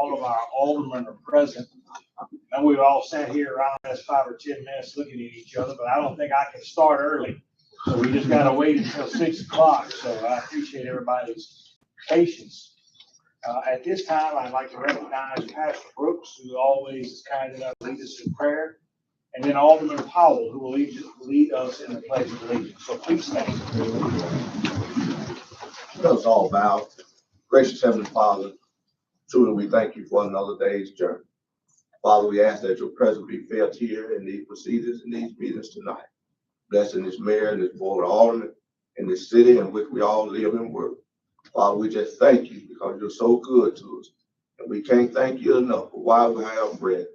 all of our aldermen are present. And we've all sat here around this 5 or 10 minutes looking at each other, but I don't think I can start early. So we just gotta wait until 6 o'clock. So I appreciate everybody's patience. At this time, I'd like to recognize Pastor Brooks, who always is kind enough to lead us in prayer, and then Alderman Powell, who will lead us in the Pledge of Allegiance. So please stand. Let us all bow. Gracious Heavenly Father, truly we thank you for another day's journey. Father, we ask that your presence be felt here in these proceedings and these meetings tonight. Blessing this mayor and this board of aldermen in this city in which we all live and work. Father, we just thank you because you're so good to us. And we can't thank you enough for while we have breath.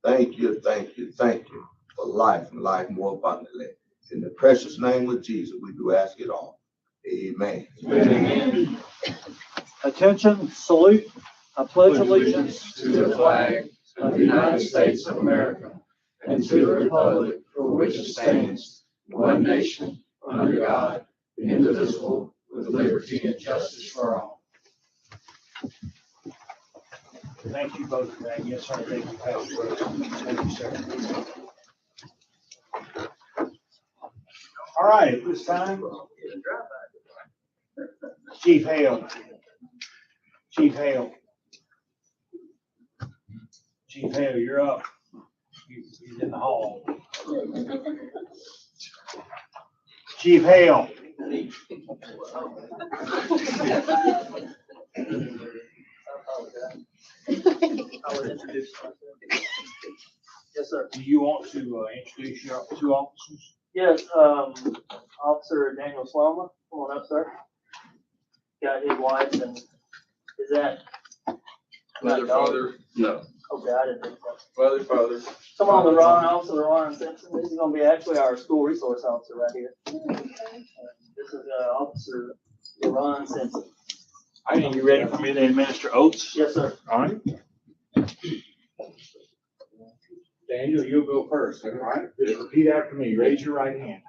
Thank you, thank you, thank you for life and life more abundantly. In the precious name of Jesus, we do ask it all. Amen. Amen. Attention, salute. I pledge allegiance to the flag of the United States of America and to the republic for which it stands, one nation, under God, indivisible, with liberty and justice for all. Thank you both for that. Yes, sir. Thank you, Pastor Brooks. Thank you, sir. All right, at this time, Chief Hale. Chief Hale. Chief Hale, you're up. He's in the hall. Chief Hale. I would introduce myself. Yes, sir. Do you want to introduce your two officers? Yes, Officer Daniel Sloma, come on up, sir. Got his wife, and is that? Mother, father, no. Okay, I didn't think so. Mother, father. Come on, Officer Ron Simpson. This is gonna be actually our school resource officer right here. This is Officer Ron Simpson. All right, you ready for me to administer oaths? Yes, sir. All right. Daniel, you'll go first, all right? Just repeat after me. Raise your right hand.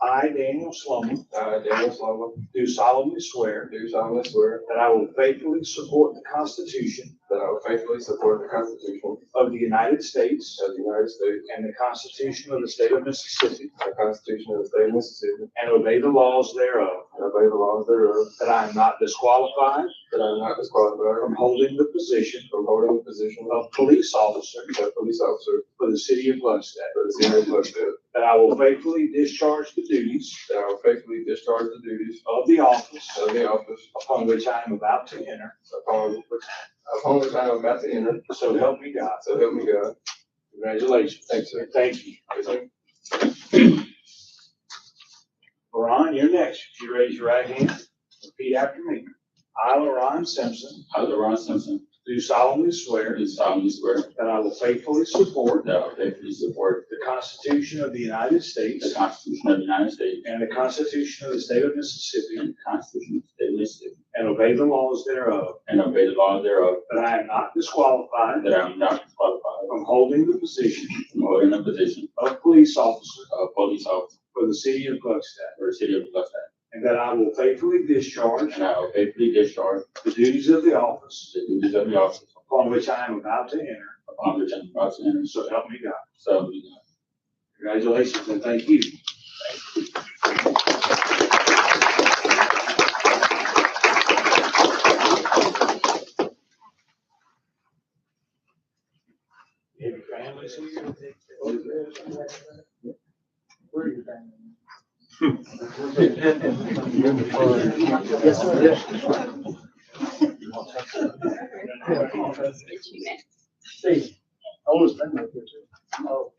I, Daniel Sloman, Daniel Sloma, do solemnly swear do solemnly swear that I will faithfully support the Constitution that I will faithfully support the Constitution of the United States of the United States and the Constitution of the State of Mississippi, and the Constitution of the State of Mississippi, and obey the laws thereof, and obey the laws thereof, that I am not disqualified that I am not disqualified from holding the position from holding the position of police officer of police officer for the city of Gluckstadt, for the city of Gluckstadt, that I will faithfully discharge the duties that I will faithfully discharge the duties of the office of the office upon which I am about to enter. upon which I am about to enter. So help me God. So help me God. Congratulations. Thanks, sir. Thank you. Ron, you're next. If you raise your right hand, repeat after me. I, Ron Simpson, I, Ron Simpson, do solemnly swear do solemnly swear that I will faithfully support that I will faithfully support the Constitution of the United States the Constitution of the United States and the Constitution of the State of Mississippi, and the Constitution of the State of Mississippi, and obey the laws thereof, and obey the laws thereof, that I am not disqualified that I am not disqualified from holding the position from holding a position of police officer of police officer for the city of Gluckstadt, for the city of Gluckstadt, and that I will faithfully discharge and I will faithfully discharge the duties of the office the duties of the office upon which I am about to enter. upon which I am about to enter. So help me God. So help me God. Congratulations and thank you. You have your families here? Where are your family? Yes, sir. Steve, I was thinking of you too. Oh.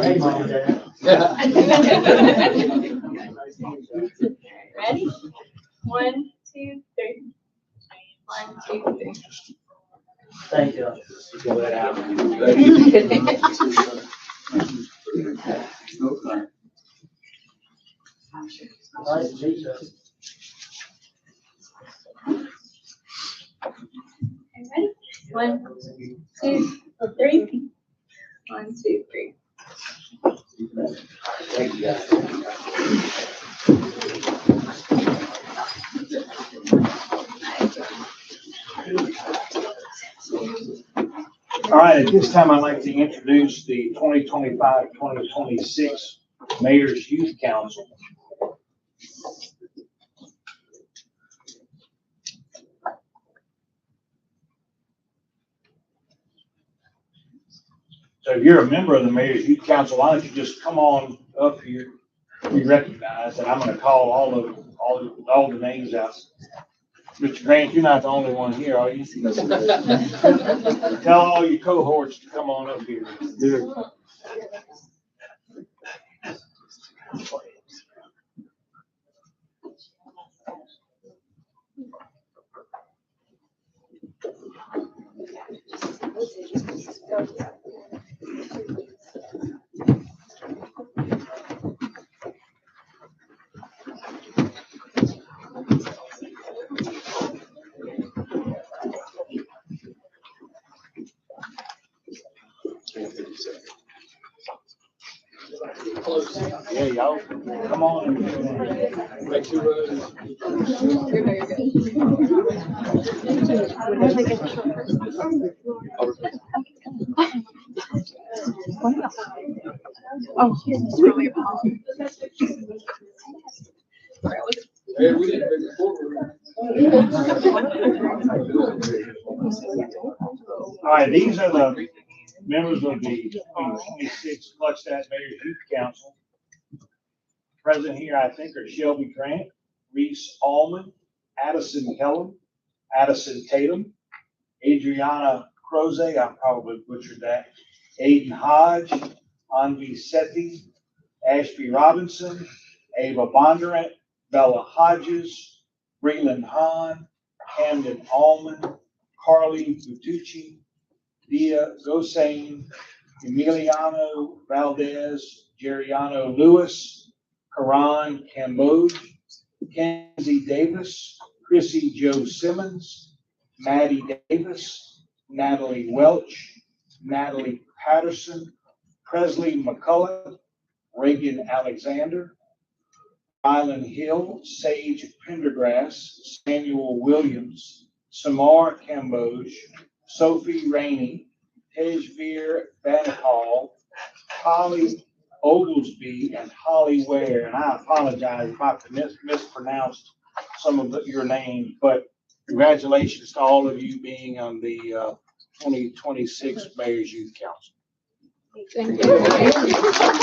Hey, Mom and Dad. Ready? 1, 2, 3. 1, 2, 3. Thank you. Fill that out. Nice to meet you. Ready? 1, 2, 3. 1, 2, 3. Thank you, guys. All right, at this time, I'd like to introduce the 2025-2026 Mayor's Youth Council. So if you're a member of the Mayor's Youth Council, why don't you just come on up here, be recognized, and I'm gonna call all the names out. Mr. Grant, you're not the only one here, are you? Tell all your cohorts to come on up here. Yeah, y'all, come on. You're very Oh, it's really All right, these are the members of the 2026 Clutchstat Mayor's Youth Council. Present here, I think, are Shelby Grant, Reese Allman, Addison Kellum, Addison Tatum, Adriana Croze, I probably butchered that, Aiden Hodge, Anvi Sethi, Ashby Robinson, Ava Bondurant, Bella Hodges, Breland Hahn, Camden Allman, Carly Butucci, Dia Gosain, Emiliano Valdez, Geriano Lewis, Karan Cambode, Kenzie Davis, Chrissy Joe Simmons, Maddie Davis, Natalie Welch, Natalie Patterson, Presley McCullough, Reagan Alexander, Rylan Hill, Sage Pendergrass, Samuel Williams, Samar Cambodge, Sophie Rainey, Tejveer Banihal, Holly Oglesby, and Holly Ware. And I apologize if I mispronounced some of your names, but congratulations to all of you being on the 2026 Mayor's Youth Council. Thank you.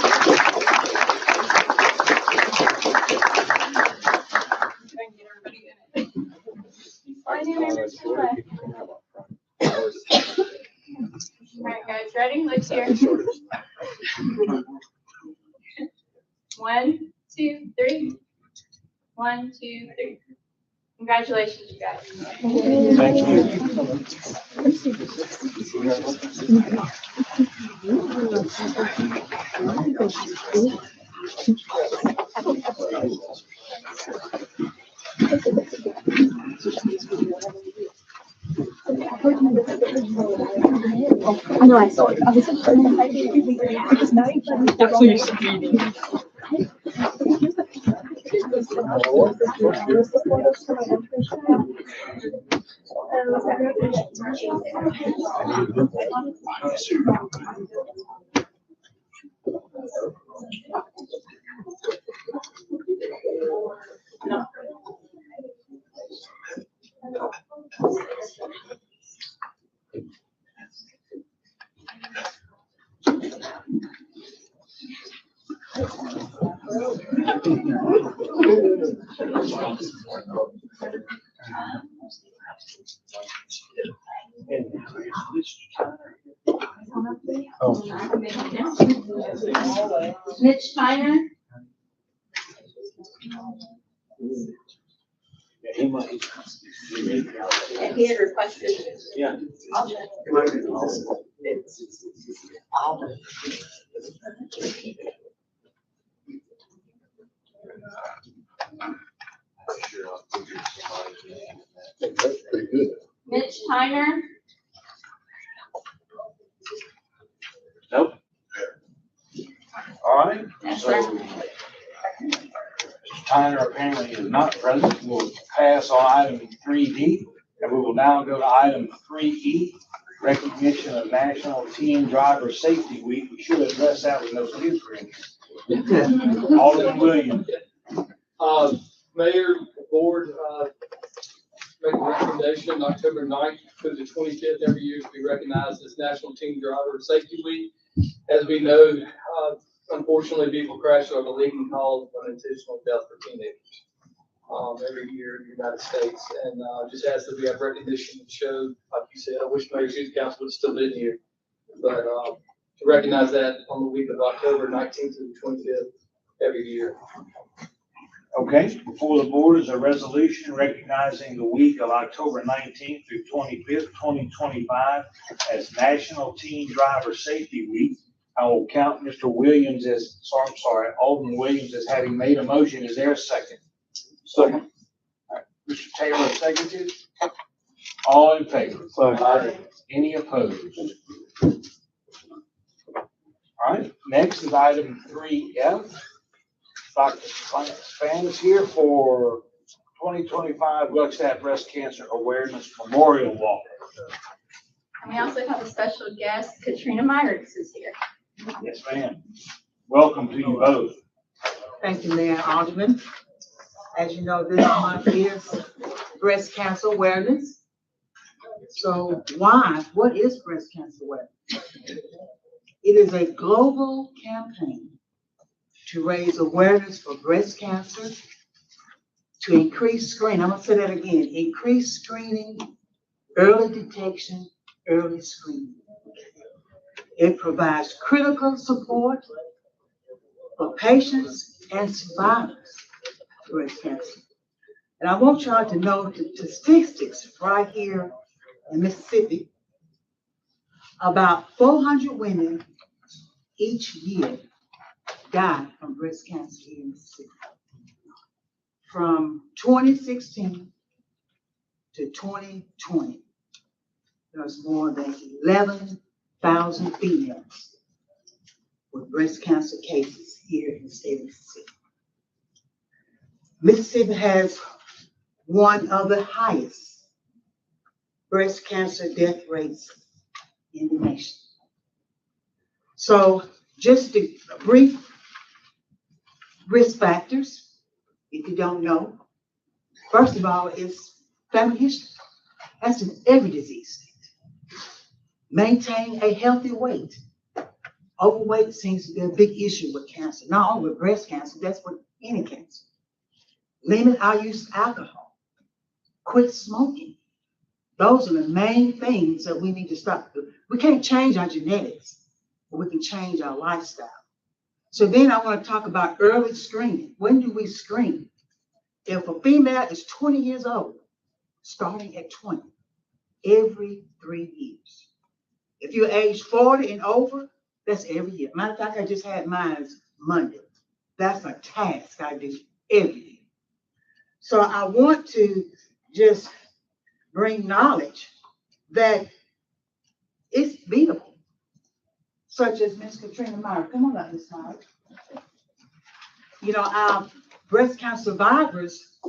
All right, guys, ready? Look here. 1, 2, 3. 1, 2, 3. Congratulations, you guys. Thank you. I know, I saw it. I was like, because now you've done that's what you should reading. Mitch Tyner. And he had requested. Yeah. Mitch Tyner. Nope. All right. Yes, So sir. Mr. Tyner apparently is not present. We'll pass on item 3D, and we will now go to item 3E. recognition of National Teen Driver Safety Week. We should address that with those new drinks. Alderman Williams. Mayor, board, make a recommendation, October 9th through the 25th every year to be recognized as National Teen Driver Safety Week. As we know, unfortunately, vehicle crashes are the leading cause of unintentional death for teenagers every year in the United States. And just ask that we have recognition and show, like you said, I wish Mayor's Youth Council would have still been here. But to recognize that on the week of October 19th to the 25th every year. Okay, before the board is a resolution recognizing the week of October 19th through 25th, 2025 as National Teen Driver Safety Week. I will count Mr. Williams as, Alderman Williams as having made a motion. Is there a second? Second. All right, Mr. Taylor seconded. All in favor? Aye. Any opposed? All right, next is item 3F. Dr. Span is here for 2025 Gluckstadt Breast Cancer Awareness Memorial Walk. And we also have a special guest, Katrina Myers is here. Yes, ma'am. Welcome to you both. Thank you, Mayor Alderman. As you know, this month is breast cancer awareness. So what is breast cancer awareness? It is a global campaign to raise awareness for breast cancer, to increase screening. I'm gonna say that again, increase screening, early detection, early screening. It provides critical support for patients and survivors of breast cancer. And I want y'all to know the statistics right here in Mississippi. About 400 women each year die from breast cancer here in Mississippi. From 2016 to 2020, there's more than 11,000 females with breast cancer cases here in the state of Mississippi. Mississippi has one of the highest breast cancer death rates in the nation. So just a brief risk factors, if you don't know. First of all, is family history. That's in every disease state. Maintain a healthy weight. Overweight seems to be a big issue with cancer, not only with breast cancer, that's with any cancer. Limit our use of alcohol. Quit smoking. Those are the main things that we need to stop. We can't change our genetics, but we can change our lifestyle. So then I want to talk about early screening. When do we screen? If a female is 20 years old, starting at 20, every 3 years. If you're age 40 and over, that's every year. Matter of fact, I just had mine Monday. That's a task I do every year. So I want to just bring knowledge that it's beatable. Such as Ms. Katrina Meyer. Come on up, Ms. Meyer. You know, our breast cancer survivors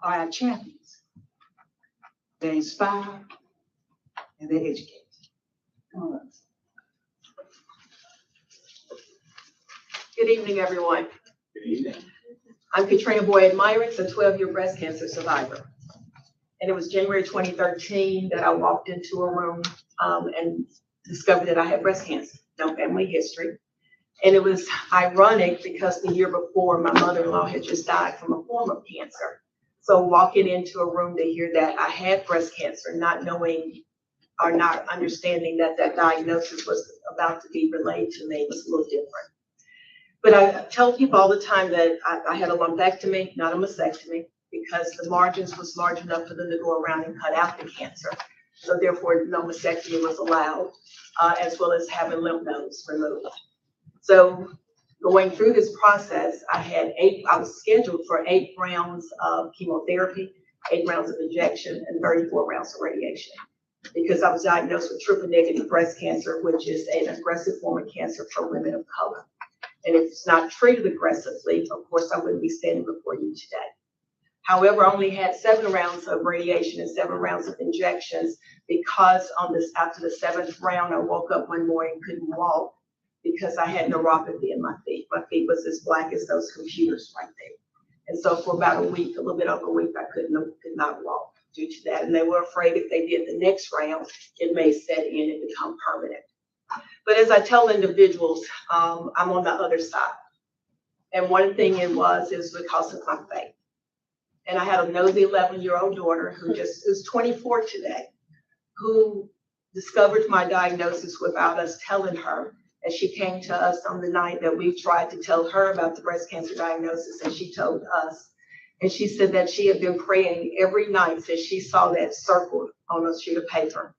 are our champions. They inspire and they educate. Come on up. Good evening, everyone. Good evening. I'm Katrina Boyd-Myrick, a 12-year breast cancer survivor. And it was January 2013 that I walked into a room and discovered that I had breast cancer. No family history. And it was ironic because the year before, my mother-in-law had just died from a form of cancer. So walking into a room to hear that I had breast cancer, not knowing or not understanding that that diagnosis was about to be relayed to me was a little different. But I tell people all the time that I had a lumpectomy, not a mastectomy, because the margins was large enough for them to go around and cut out the cancer. So therefore, no mastectomy was allowed, as well as having lymph nodes removed. So going through this process, I was scheduled for 8 rounds of chemotherapy, 8 rounds of injection, and 34 rounds of radiation. Because I was diagnosed with triple negative breast cancer, which is an aggressive form of cancer for women of color. And if it's not treated aggressively, of course, I wouldn't be standing before you today. However, I only had 7 rounds of radiation and 7 rounds of injections because after the 7th round, I woke up one morning and couldn't walk because I had neuropathy in my feet. My feet was as black as those computers right there. And so for about a week, a little bit over a week, I could not walk due to that. And they were afraid if they did the next round, it may set in and become permanent. But as I tell individuals, I'm on the other side. And one thing is because of my faith. And I had a nosy 11-year-old daughter who is 24 today, who discovered my diagnosis without us telling her. And she came to us on the night that we tried to tell her about the breast cancer diagnosis, and she told us. And she said that she had been praying every night since she saw that circled on a sheet of paper.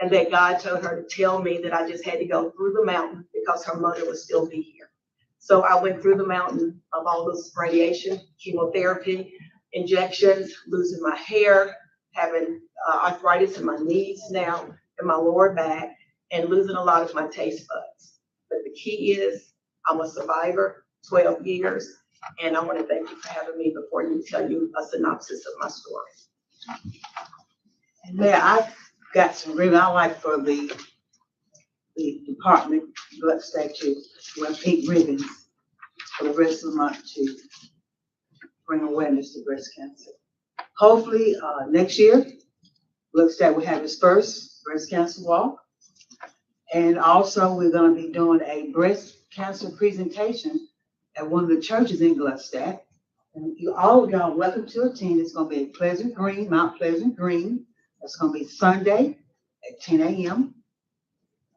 And that God told her to tell me that I just had to go through the mountain because her mother would still be here. So I went through the mountain of all this radiation, chemotherapy, injections, losing my hair, having arthritis in my knees now, in my lower back, and losing a lot of my taste buds. But the key is I'm a survivor, 12 years, and I want to thank you for having me before you tell you a synopsis of my story. And Mayor, I've got some ribbon I like for the department blood statue, wear pink ribbons for the rest of the month to bring awareness to breast cancer. Hopefully, next year, looks like we have its first breast cancer walk. And also, we're going to be doing a breast cancer presentation at one of the churches in Gluckstadt. And all of y'all are welcome to attend. It's going to be at Pleasant Green, Mount Pleasant Green. It's going to be Sunday at 10 a.m.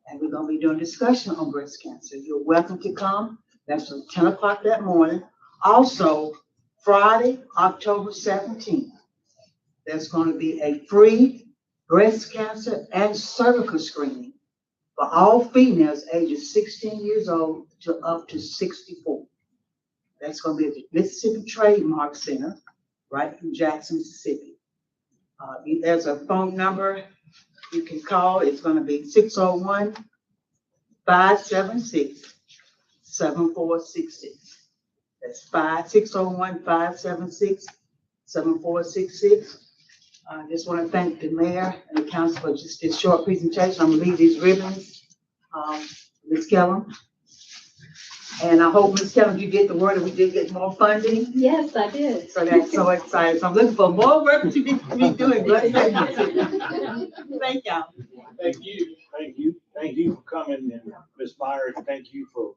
And we're going to be doing a discussion on breast cancer. You're welcome to come. That's from 10 o'clock that morning. Also, Friday, October 17th, there's going to be a free breast cancer and cervical screening for all females ages 16 years old to up to 64. That's going to be at the Mississippi Trademark Center, right in Jackson, Mississippi. There's a phone number you can call. It's going to be 601-576-7466. That's 601-576-7466. I just want to thank the mayor and the council for just this short presentation. I'm going to leave these ribbons, Ms. Kellum. And I hope, Ms. Kellum, you get the word that we did get more funding. Yes, I did. So that's so exciting. So I'm looking for more work to be doing. Thank y'all. Thank you, thank you, thank you for coming, and Ms. Myers, thank you for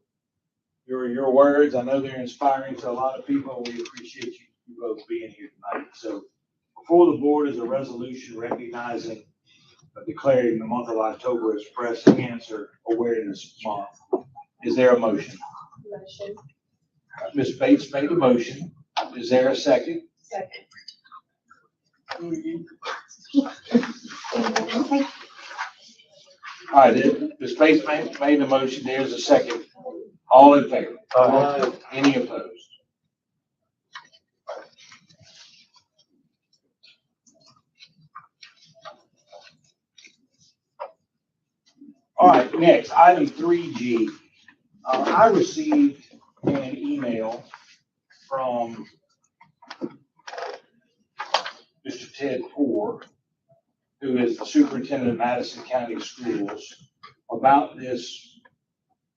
your words. I know they're inspiring to a lot of people. We appreciate you both being here tonight. So before the board is a resolution recognizing, declaring the month of October as Breast Cancer Awareness Month. Is there a motion? Motion. Ms. Bates made a motion. Is there a second? Second. All right, Ms. Bates made the motion. There's a second. All in favor? Any opposed? All right, next, item 3G. I received an email from Mr. Ted Poor, who is the superintendent of Madison County Schools, about this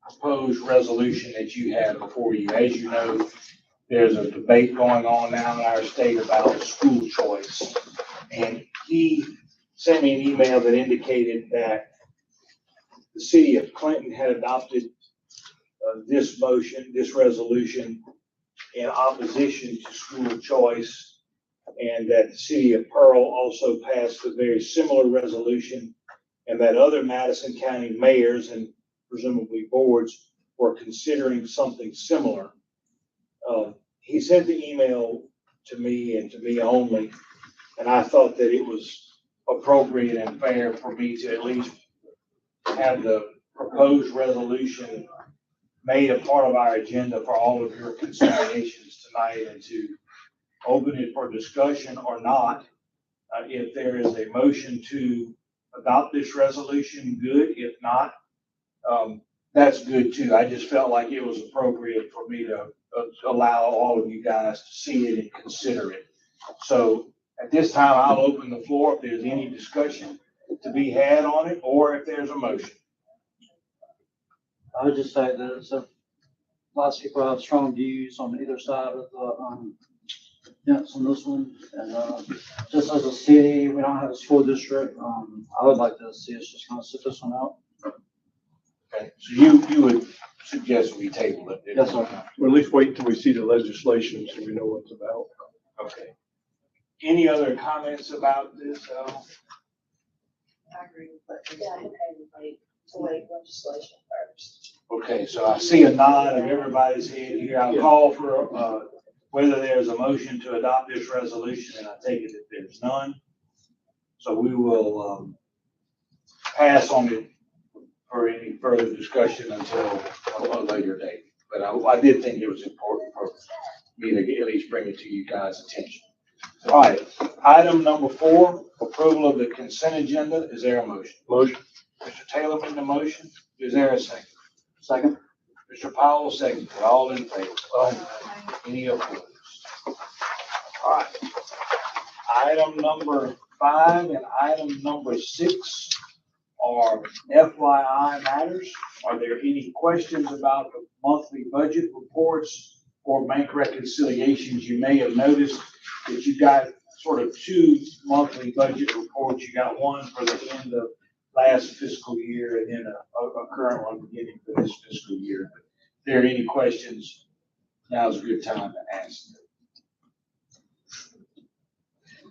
proposed resolution that you have before you. As you know, there's a debate going on now in our state about school choice. And he sent me an email that indicated that the city of Clinton had adopted this resolution in opposition to school choice, and that the city of Pearl also passed a very similar resolution, and that other Madison County mayors and presumably boards were considering something similar. He sent the email to me and to me only, and I thought that it was appropriate and fair for me to at least have the proposed resolution made a part of our agenda for all of your considerations tonight, and to open it for discussion or not. If there is a motion to adopt this resolution, good. If not, that's good too. I just felt like it was appropriate for me to allow all of you guys to see it and consider it. So at this time, I'll open the floor if there's any discussion to be had on it, or if there's a motion. I would just say that lots of people have strong views on either side of the, fence on this one. And, just as a city, we don't have a school district. I would like to see us just kind of sit this one out. Okay, so you would suggest we table it? Yes, sir. Or at least wait until we see the legislation so we know what it's about. Okay. Any other comments about this? I agree with that. Yeah, I think I would wait to wait legislation first. Okay, so I see a nod of everybody's head here. I'll call for, whether there's a motion to adopt this resolution, and I take it that there's none. So we will, pass on it for any further discussion until a later date. But I did think it was important for me to at least bring it to you guys' attention. All right, item number 4, approval of the consent agenda. Is there a motion? Motion. Mr. Taylor made the motion. Is there a second? Second. Mr. Powell seconded. All in favor? Any opposed? All right. Item number 5 and item number 6 are FYI matters. Are there any questions about the monthly budget reports or bank reconciliations? You may have noticed that you got sort of 2 monthly budget reports. You got one for the end of last fiscal year and then a current one beginning for this fiscal year. If there are any questions, now's a good time to ask them.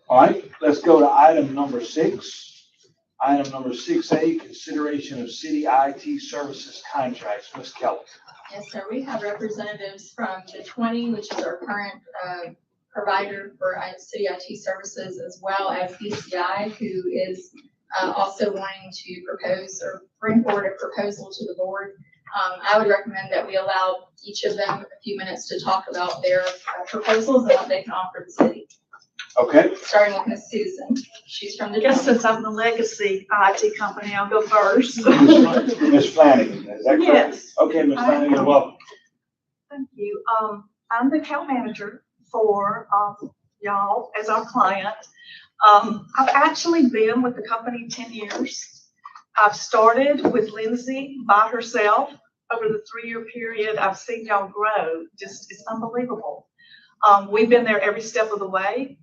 All right, let's go to item number 6. Item number 6A, consideration of city IT services contracts. Ms. Keller. Yes, sir. We have representatives from the 20, which is our current provider for city IT services, as well as BCI, who is also wanting to propose or bring forward a proposal to the board. I would recommend that we allow each of them a few minutes to talk about their proposals and what they can offer the city. Okay. Starting with Ms. Susan. She's from the. I guess since I'm the legacy IT company, I'll go first. Ms. Flanagan, is that correct? Yes. Okay, Ms. Flanagan, welcome. Thank you. I'm the account manager for, y'all as our client. I've actually been with the company 10 years. I've started with Lindsay by herself. Over the 3-year period, I've seen y'all grow. Just, it's unbelievable. We've been there every step of the way.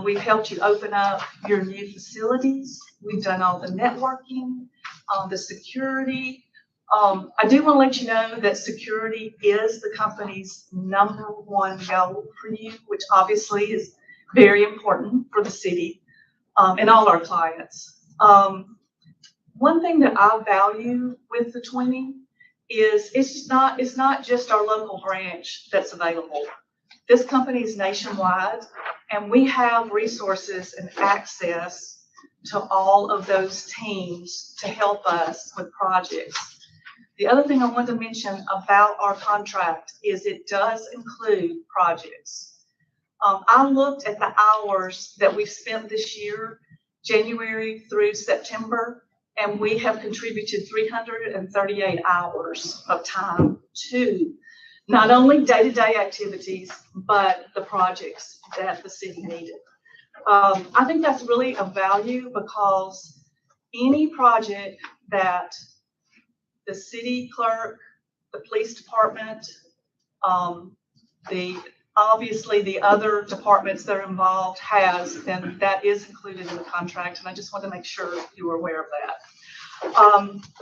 We've helped you open up your new facilities. We've done all the networking, the security. I do want to let you know that security is the company's #1 goal for you, which obviously is very important for the city and all our clients. One thing that I value with the 20 is it's not just our local branch that's available. This company is nationwide, and we have resources and access to all of those teams to help us with projects. The other thing I want to mention about our contract is it does include projects. I looked at the hours that we've spent this year, January through September, and we have contributed 338 hours of time to not only day-to-day activities, but the projects that the city needed. I think that's really a value because any project that the city clerk, the police department, obviously the other departments that are involved has, then that is included in the contract. And I just want to make sure you are aware of that.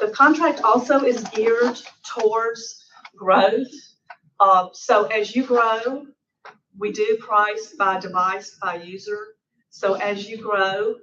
The contract also is geared towards growth. So as you grow, we do price by device, by user. So as you grow,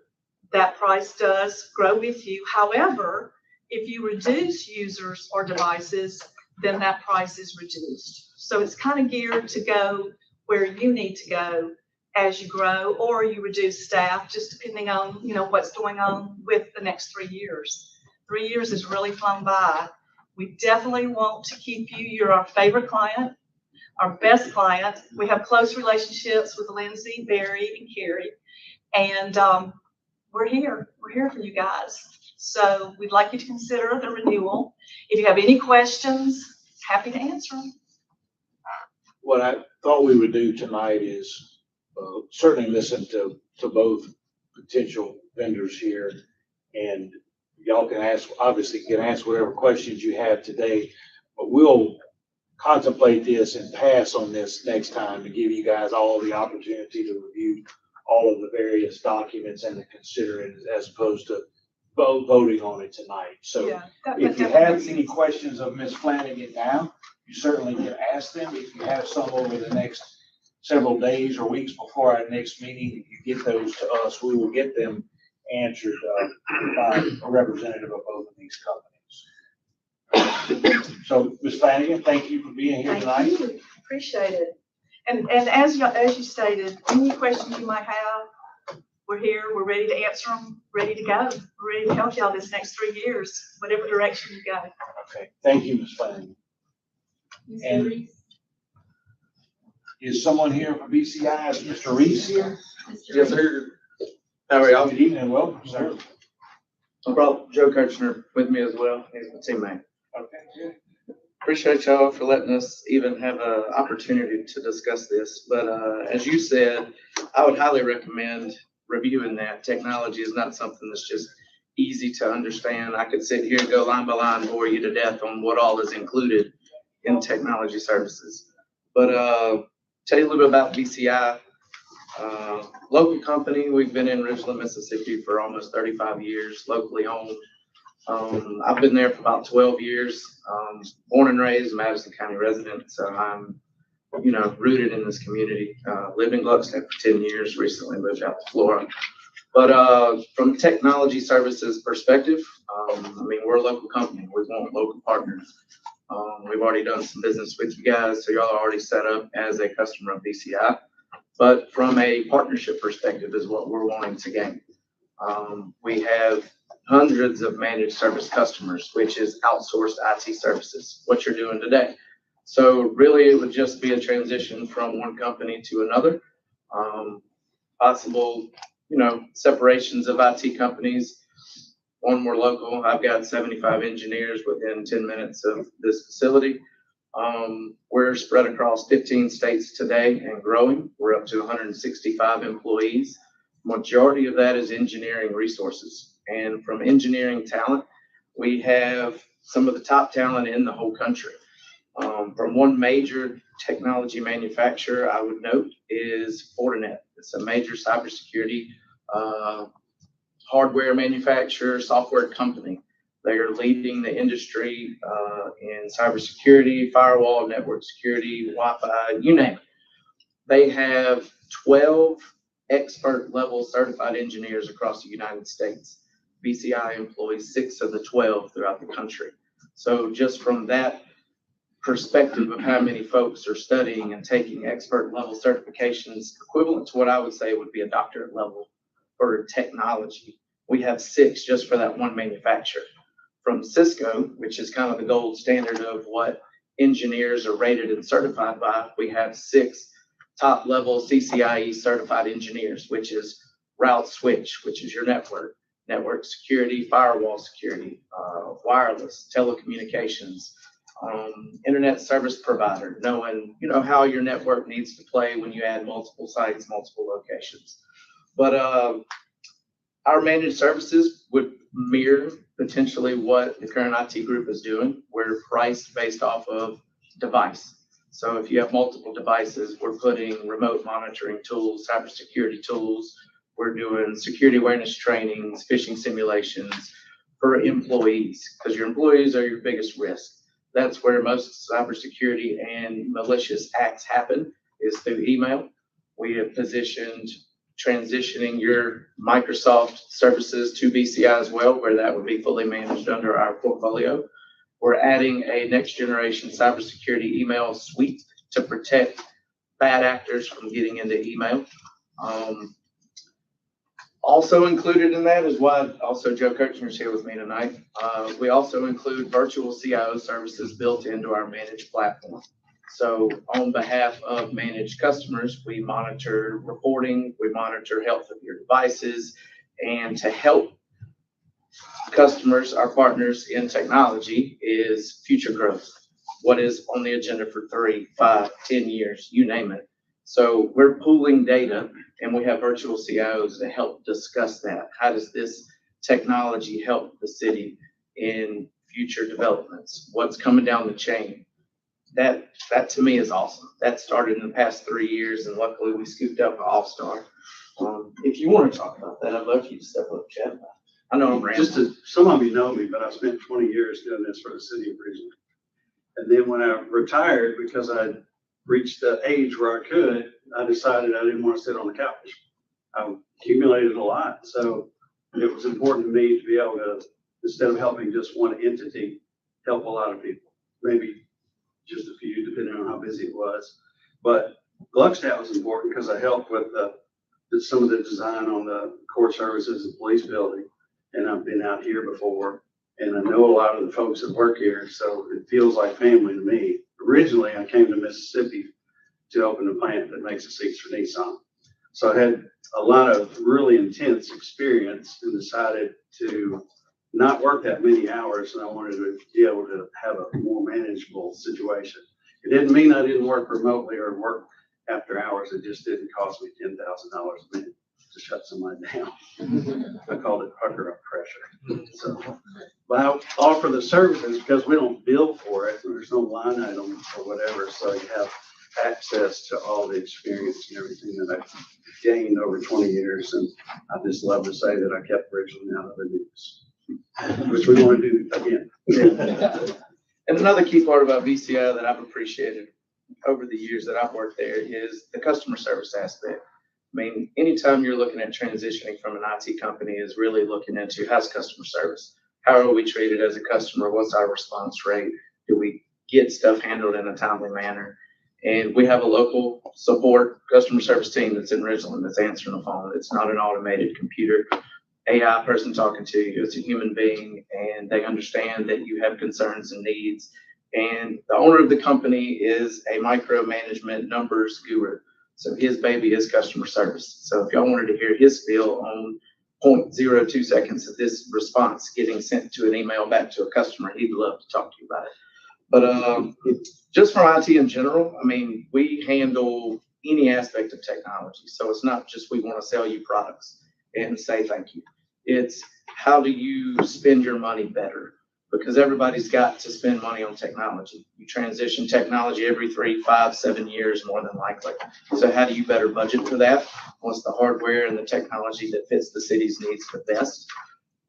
that price does grow with you. However, if you reduce users or devices, then that price is reduced. So it's kind of geared to go where you need to go as you grow, or you reduce staff, just depending on, what's going on with the next 3 years. 3 years is really flown by. We definitely want to keep you. You're our favorite client, our best client. We have close relationships with Lindsay, Barry, and Carrie. And we're here. We're here for you guys. So we'd like you to consider the renewal. If you have any questions, happy to answer them. What I thought we would do tonight is certainly listen to both potential vendors here. And y'all can ask, obviously can ask whatever questions you have today, but we'll contemplate this and pass on this next time to give you guys all the opportunity to review all of the various documents and to consider it as opposed to voting on it tonight. So Yeah, that if you definitely have makes any sense. questions of Ms. Flanagan now, you certainly can ask them. If you have some over the next several days or weeks before our next meeting, if you get those to us, we will get them answered by a representative of both of these companies. So, Ms. Flanagan, thank you for being here tonight. Thank you, appreciate it. And as you stated, any questions you might have, we're here, we're ready to answer them, ready to go. We're ready to help y'all this next 3 years, whatever direction you go. Okay, thank you, Ms. Flanagan. And is someone here from BCI? Is Mr. Reese here? Yes, sir. How are y'all? Good evening, welcome, sir. I brought Joe Kirchner with me as well. He's my teammate. Okay, good. Appreciate y'all for letting us even have an opportunity to discuss this. But as you said, I would highly recommend reviewing that. Technology is not something that's just easy to understand. I could sit here and go line by line, bore you to death on what all is included in technology services. But tell you a little bit about BCI. Local company, we've been in Richland, Mississippi for almost 35 years, locally owned. I've been there for about 12 years, born and raised Madison County resident. So I'm, rooted in this community. Lived in Gluckstadt for 10 years, recently moved out to Florida. But from technology services perspective, we're a local company. We want local partners. We've already done some business with you guys, so y'all are already set up as a customer of BCI. But from a partnership perspective is what we're wanting to gain. We have hundreds of managed service customers, which is outsourced IT services, what you're doing today. So really it would just be a transition from one company to another. Possible, separations of IT companies. One more local. I've got 75 engineers within 10 minutes of this facility. We're spread across 15 states today and growing. We're up to 165 employees. Majority of that is engineering resources. And from engineering talent, we have some of the top talent in the whole country. From one major technology manufacturer, I would note, is Fortinet. It's a major cybersecurity hardware manufacturer, software company. They are leading the industry in cybersecurity, firewall, network security, Wi-Fi, you name it. They have 12 expert level certified engineers across the United States. BCI employs 6 of the 12 throughout the country. So just from that perspective of how many folks are studying and taking expert level certifications, equivalent to what I would say would be a doctorate level for technology, we have 6 just for that one manufacturer. From Cisco, which is kind of the gold standard of what engineers are rated and certified by, we have 6 top level CCIE certified engineers, which is route switch, which is your network security, firewall security, wireless, telecommunications, internet service provider, knowing, how your network needs to play when you add multiple sites, multiple locations. But our managed services would mirror potentially what the current IT group is doing. We're priced based off of device. So if you have multiple devices, we're putting remote monitoring tools, cybersecurity tools. We're doing security awareness trainings, phishing simulations for employees, because your employees are your biggest risk. That's where most cybersecurity and malicious acts happen, is through email. We have positioned transitioning your Microsoft services to BCI as well, where that would be fully managed under our portfolio. We're adding a next generation cybersecurity email suite to protect bad actors from getting into email. Also included in that is why also Joe Kirchner is here with me tonight. We also include virtual CIO services built into our managed platform. So on behalf of managed customers, we monitor reporting, we monitor health of your devices, and to help customers, our partners in technology, is future growth. What is on the agenda for 3, 5, 10 years, you name it. So we're pooling data and we have virtual CIOs to help discuss that. How does this technology help the city in future developments? What's coming down the chain? That to me is awesome. That started in the past 3 years, and luckily we scooped up an all-star. If you want to talk about that, I'd love for you to step up, Chad. I know I'm rambling. Some of you know me, but I spent 20 years doing this for the city of Ridgeland. And then when I retired, because I reached the age where I could, I decided I didn't want to sit on the couch. I accumulated a lot, so it was important to me to be able to, instead of helping just one entity, help a lot of people. Maybe just a few, depending on how busy it was. But Gluckstadt was important because I helped with some of the design on the court services and police building. And I've been out here before, and I know a lot of the folks that work here, so it feels like family to me. Originally, I came to Mississippi to open a plant that makes the seats for Nissan. So I had a lot of really intense experience and decided to not work that many hours, and I wanted to be able to have a more manageable situation. It didn't mean I didn't work remotely or work after hours. It just didn't cost me $10,000 a minute to shut somebody down. I called it pucker up pressure. So, but I offer the services because we don't bill for it. There's no line item or whatever. So you have access to all the experience and everything that I've gained over 20 years. And I just love to say that I kept Ridgeland out of the news, which we want to do again. And another key part about VCI that I've appreciated over the years that I've worked there is the customer service aspect. I mean, anytime you're looking at transitioning from an IT company is really looking into how's customer service? How are we treated as a customer? What's our response rate? Do we get stuff handled in a timely manner? And we have a local support customer service team that's in Ridgeland that's answering the phone. It's not an automated computer AI person talking to you. It's a human being, and they understand that you have concerns and needs. And the owner of the company is a micromanagement numbers guru. So his baby is customer service. So if y'all wanted to hear his spiel on 0.02 seconds of this response getting sent to an email back to a customer, he'd love to talk to you about it. But just for IT in general, I mean, we handle any aspect of technology. So it's not just we want to sell you products and say thank you. It's how do you spend your money better? Because everybody's got to spend money on technology. You transition technology every 3, 5, 7 years, more than likely. So how do you better budget for that? What's the hardware and the technology that fits the city's needs the best?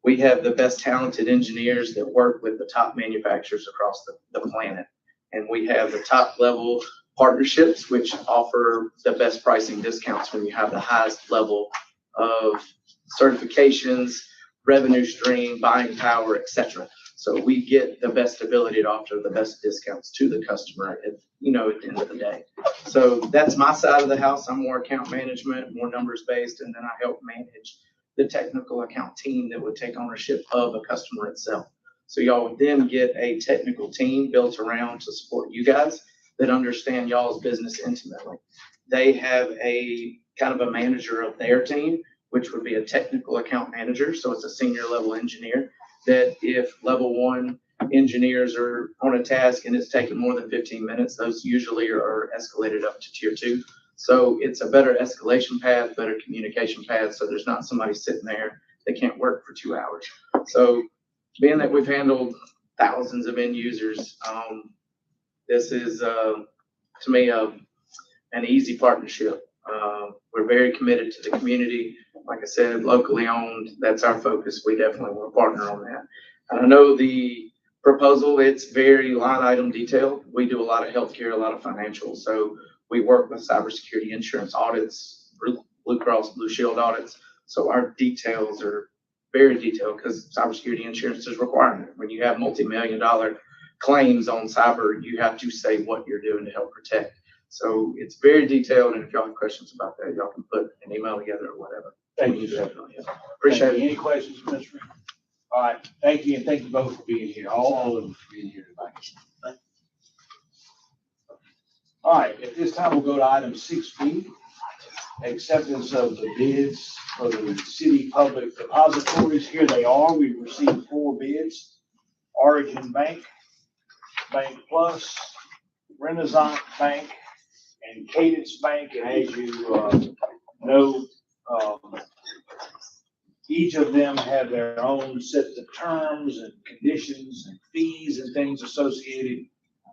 We have the best talented engineers that work with the top manufacturers across the planet. And we have the top level partnerships, which offer the best pricing discounts when you have the highest level of certifications, revenue stream, buying power, etc. So we get the best ability to offer the best discounts to the customer at the end of the day. So that's my side of the house. I'm more account management, more numbers based, and then I help manage the technical account team that would take ownership of a customer itself. So y'all would then get a technical team built around to support you guys that understand y'all's business intimately. They have a kind of a manager of their team, which would be a technical account manager. So it's a senior level engineer that if level 1 engineers are on a task and it's taking more than 15 minutes, those usually are escalated up to tier 2. So it's a better escalation path, better communication path. So there's not somebody sitting there that can't work for 2 hours. So being that we've handled thousands of end users, this is, to me, an easy partnership. We're very committed to the community. Like I said, locally owned, that's our focus. We definitely want to partner on that. And I know the proposal, it's very line item detailed. We do a lot of healthcare, a lot of financial. So we work with cybersecurity insurance audits, Blue Cross Blue Shield audits. So our details are very detailed because cybersecurity insurance is a requirement. When you have multi-million-dollar claims on cyber, you have to say what you're doing to help protect. So it's very detailed, and if y'all have questions about that, y'all can put an email together or whatever. Thank you. Appreciate it. Any questions, Mr. Reed? All right, thank you, and thank you both for being here, all of them for being here tonight. All right, at this time, we'll go to item 6B, acceptance of the bids for the city public depositories. Here they are. We received 4 bids: Origin Bank, Bank Plus, Renaissance Bank, and Cadence Bank. And as you know, each of them have their own sets of terms and conditions and fees and things associated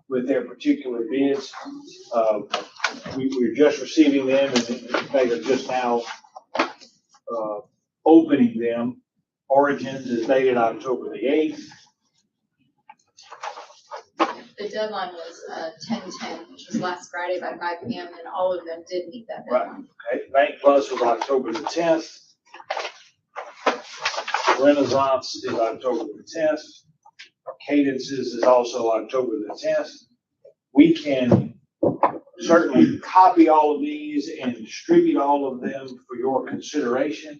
with their particular bids. We're just receiving them, and they are just now opening them. Origins is dated October the 8th. The deadline was 10/10, which was last Friday by 5 p.m. and all of them did meet that Right. deadline. Okay, Bank Plus was October the 10th. Renaissance is October the 10th. Cadences is also October the 10th. We can certainly copy all of these and distribute all of them for your consideration.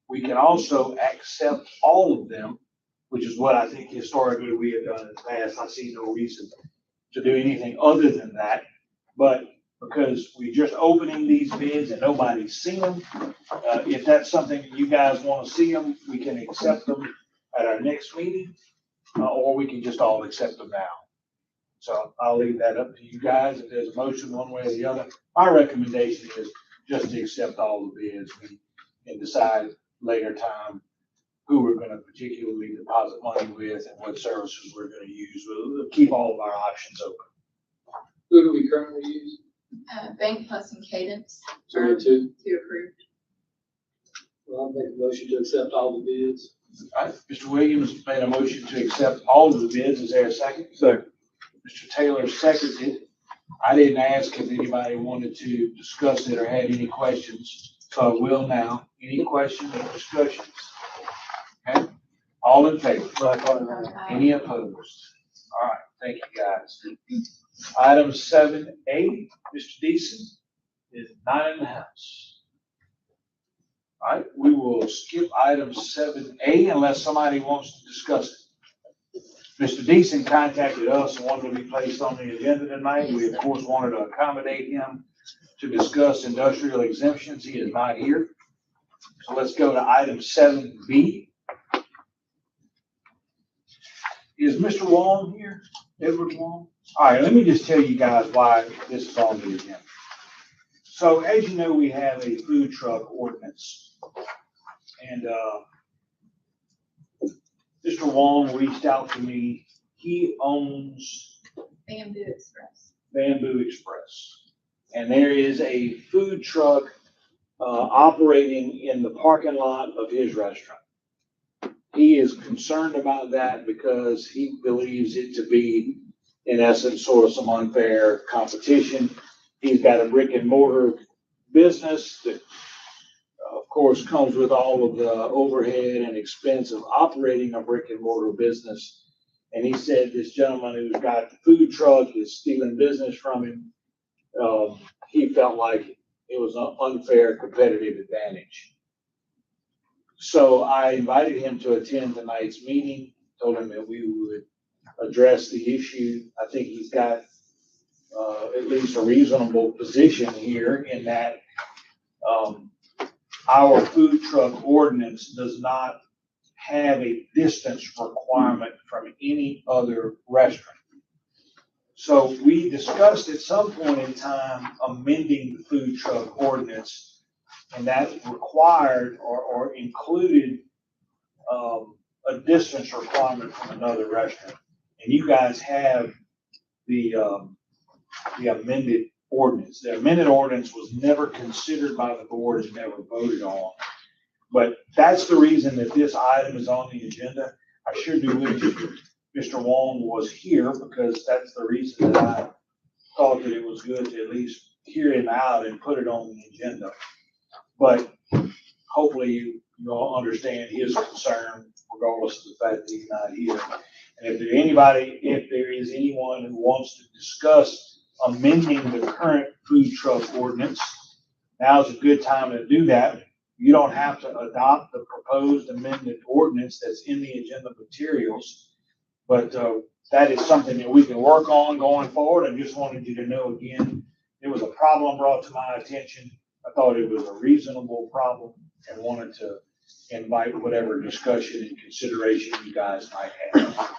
We can also accept all of them, which is what I think historically we have done in the past. I see no reason to do anything other than that. But because we're just opening these bids and nobody's seen them, if that's something that you guys want to see them, we can accept them at our next meeting, or we can just all accept them now. So I'll leave that up to you guys. If there's a motion one way or the other, my recommendation is just to accept all the bids and decide later time who we're going to particularly deposit money with and what services we're going to use. We'll keep all of our options open. Who do we currently use? Bank Plus and Cadence So are two. two approved. Well, I'll make a motion to accept all the bids. All right, Mr. Williams made a motion to accept all of the bids. Is there a second? Second. Mr. Taylor seconded. I didn't ask if anybody wanted to discuss it or had any questions, so I will now. Any questions or discussions? Okay, all in favor? Any opposed? All right, thank you, guys. Item 7A, Mr. Deason, is not in the house. All right, we will skip item 7A unless somebody wants to discuss it. Mr. Deason contacted us and wanted to be placed on the agenda tonight. We, of course, wanted to accommodate him to discuss industrial exemptions. He is not here. So let's go to item 7B. Is Mr. Wong here? Edward Wong? All right, let me just tell you guys why this is on the agenda. So as you know, we have a food truck ordinance. And Mr. Wong reached out to me. He owns Bamboo Express. Bamboo Express. And there is a food truck operating in the parking lot of his restaurant. He is concerned about that because he believes it to be, in essence, sort of some unfair competition. He's got a brick and mortar business that, of course, comes with all of the overhead and expense of operating a brick and mortar business. And he said this gentleman who's got the food truck is stealing business from him. He felt like it was an unfair competitive advantage. So I invited him to attend tonight's meeting, told him that we would address the issue. I think he's got at least a reasonable position here in that our food truck ordinance does not have a distance requirement from any other restaurant. So we discussed at some point in time amending the food truck ordinance, and that required or included a distance requirement from another restaurant. And you guys have the amended ordinance. The amended ordinance was never considered by the board and never voted on. But that's the reason that this item is on the agenda. I sure do wish Mr. Wong was here because that's the reason that I thought that it was good to at least hear him out and put it on the agenda. But hopefully you all understand his concern regardless of the fact that he's not here. And if there is anyone who wants to discuss amending the current food truck ordinance, now's a good time to do that. You don't have to adopt the proposed amended ordinance that's in the agenda materials, but that is something that we can work on going forward. I just wanted you to know again, there was a problem brought to my attention. I thought it was a reasonable problem and wanted to invite whatever discussion and consideration you guys might have.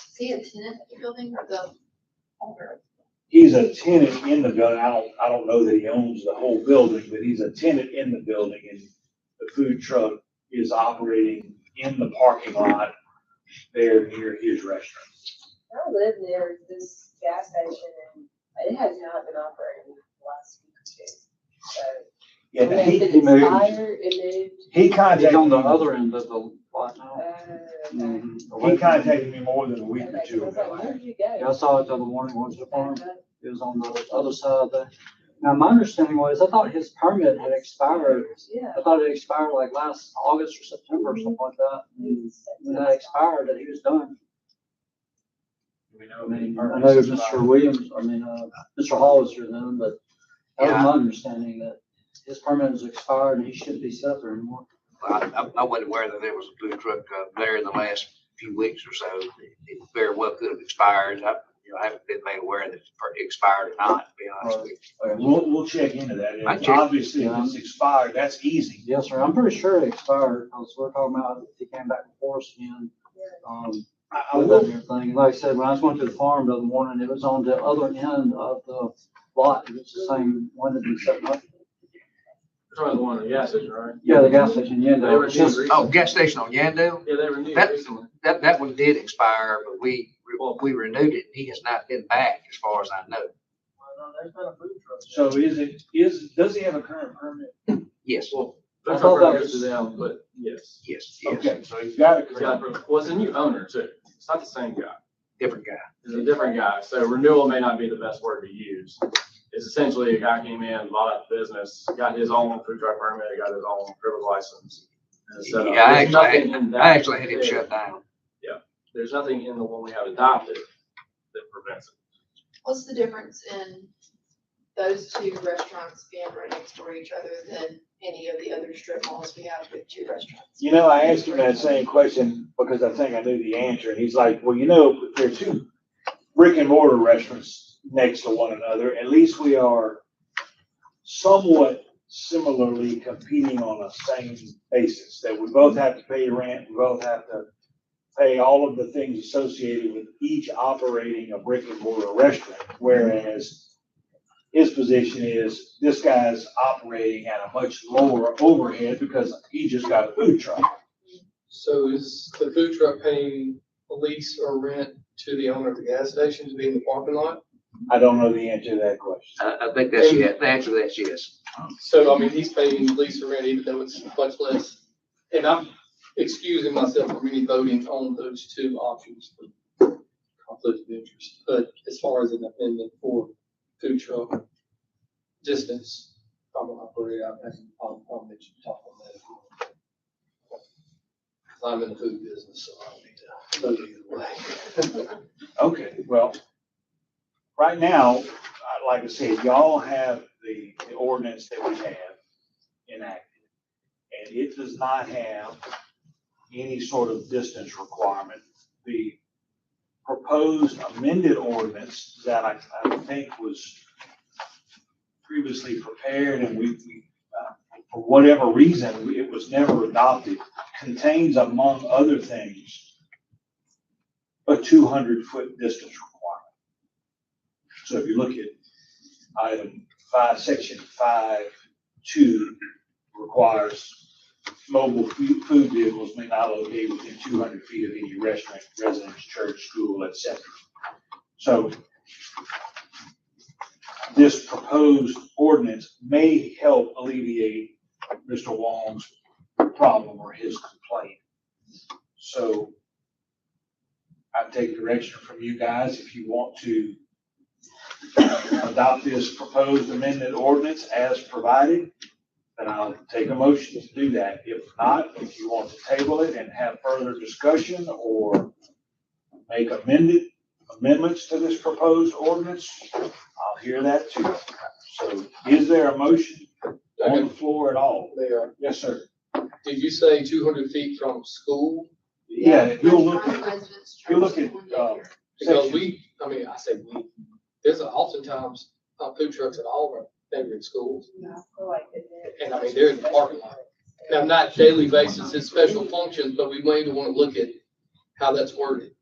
Is he a tenant at the building or the owner? he's a tenant in the building. I don't know that he owns the whole building, but he's a tenant in the building and the food truck is operating in the parking lot there near his restaurant. I live near this gas station and it has not been operating the last week or two. So. Yeah, when he it moved. expired, it moved. He contacted He's on the me. other end of the lot now. Okay. He contacted me more than a week or Okay, two 'cause I was ago. like, where did you go? Yeah, I saw it the other morning, went to the farm. It was on the other side of the, now my understanding was, I thought his permit had expired. Yeah. I thought it expired like last August or September or something like that. And when that expired, that he was done. We I know mean, the I permits know expired. Mr. Williams, Mr. Hall was here then, but that was Yeah. my understanding that his permit was expired and he shouldn't be set there anymore. I wasn't aware that there was a food truck there in the last few weeks or so. It very well could have expired. I haven't been made aware that it expired or not, to be honest with you. We'll check into that. I And check. obviously, if it's expired, that's easy. Yes, sir. I'm pretty sure it expired because we're talking about if he came back before us again. I With will, that and everything. Like I said, when I was going to the farm the other morning, it was on the other end of the lot. It was the same one that been setting up. Probably the one on the gas station, right? Yeah, the gas station, yeah. They were Just, Oh, gas station on Yandell? Yeah, they renewed That- recently. That one did expire, but we renewed it. He has not been back as far as I know. There's been a food truck. so does he have a current permit? Yes, Well, I that's thought not that goes to was- them, but yes. yes. Okay, so he's got a It's got- current. Well, it's a new owner too. It's not the same guy. Different guy. It's a different guy. So renewal may not be the best word to use. It's essentially a guy came in, bought up the business, got his own food truck permit, got his own privilege license. And set up. Yeah, I There's nothing in actually that had him there. shut down. There's nothing in the one we have adopted that prevents it. What's the difference in those two restaurants being right next door to each other than any of the other strip malls we have with two restaurants? You know, I asked him that same question because I think I knew the answer, and he's like, well, you know, there are two brick and mortar restaurants next to one another. At least we are somewhat similarly competing on a same basis, that we both have to pay rent, we both have to pay all of the things associated with each operating a brick and mortar restaurant, whereas his position is this guy's operating at a much lower overhead because he just got a food truck. So is the food truck paying a lease or rent to the owner of the gas station to be in the parking lot? I don't know the answer to that question. I think that's yes. The answer to that's yes. So, I mean, he's paying lease or rent even though it's much less. And I'm excusing myself from any voting on those two options for conflict of interest. But as far as an amendment for food truck distance, I'm gonna operate out, I'll let you talk on that. I'm in the food business, so I don't need to vote either way. Okay, well, right now, like I said, y'all have the ordinance that we have enacted. And it does not have any sort of distance requirement. The proposed amended ordinance that I think was previously prepared and we for whatever reason, it was never adopted, contains among other things, a 200-foot distance requirement. So if you look at item 5, section 5.2 requires mobile food vehicles may not locate within 200 feet of any restaurant, residence, church, school, etc. So this proposed ordinance may help alleviate Mr. Wong's problem or his complaint. So I take direction from you guys if you want to adopt this proposed amended ordinance as provided, then I'll take a motion to do that. If not, if you want to table it and have further discussion or make amendments to this proposed ordinance, I'll hear that too. So is there a motion on the floor at all? There. Yes, sir. Did you say 200 feet from school? Yeah, if you'll look at, Because I say we, there's oftentimes food trucks at all of our favorite schools. And I mean, they're in the parking lot. Now, not daily basis, it's special functions, but we may want to look at how that's worded.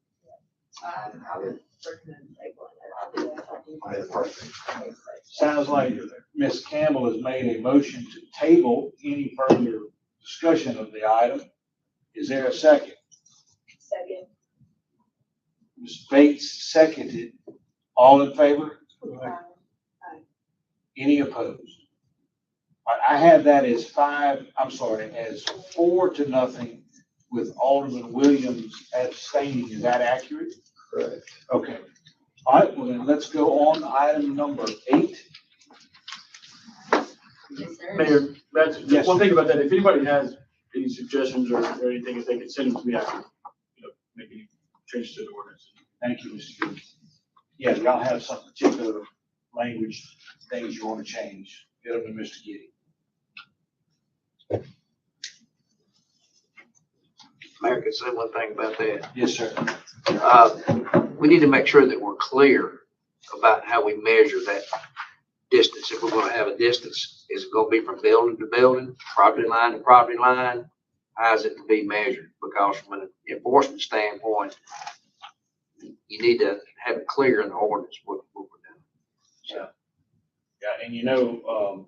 I would recommend tabling it. May the first. Sounds like Ms. Campbell has made a motion to table any further discussion of the item. Is there a second? Second. Ms. Bates seconded. All in favor? Any opposed? I have that as as 4-0 with Alderman Williams abstaining. Is that accurate? Correct. Okay. All right, well then let's go on to item number 8. Yes, sir. Mayor, that's Yes. one thing about that. If anybody has any suggestions or anything, if they can send them to me, I can, make any changes to the ordinance. Thank you, Mr. Good. Yeah, y'all have some particular language things you want to change. Get them to Mr. Giddy. Mayor, can say one thing about that. Yes, sir. We need to make sure that we're clear about how we measure that distance. If we're gonna have a distance, is it gonna be from building to building, property line to property line? How is it to be measured? Because from an enforcement standpoint, you need to have it clear in the ordinance what we're doing. So. Yeah, and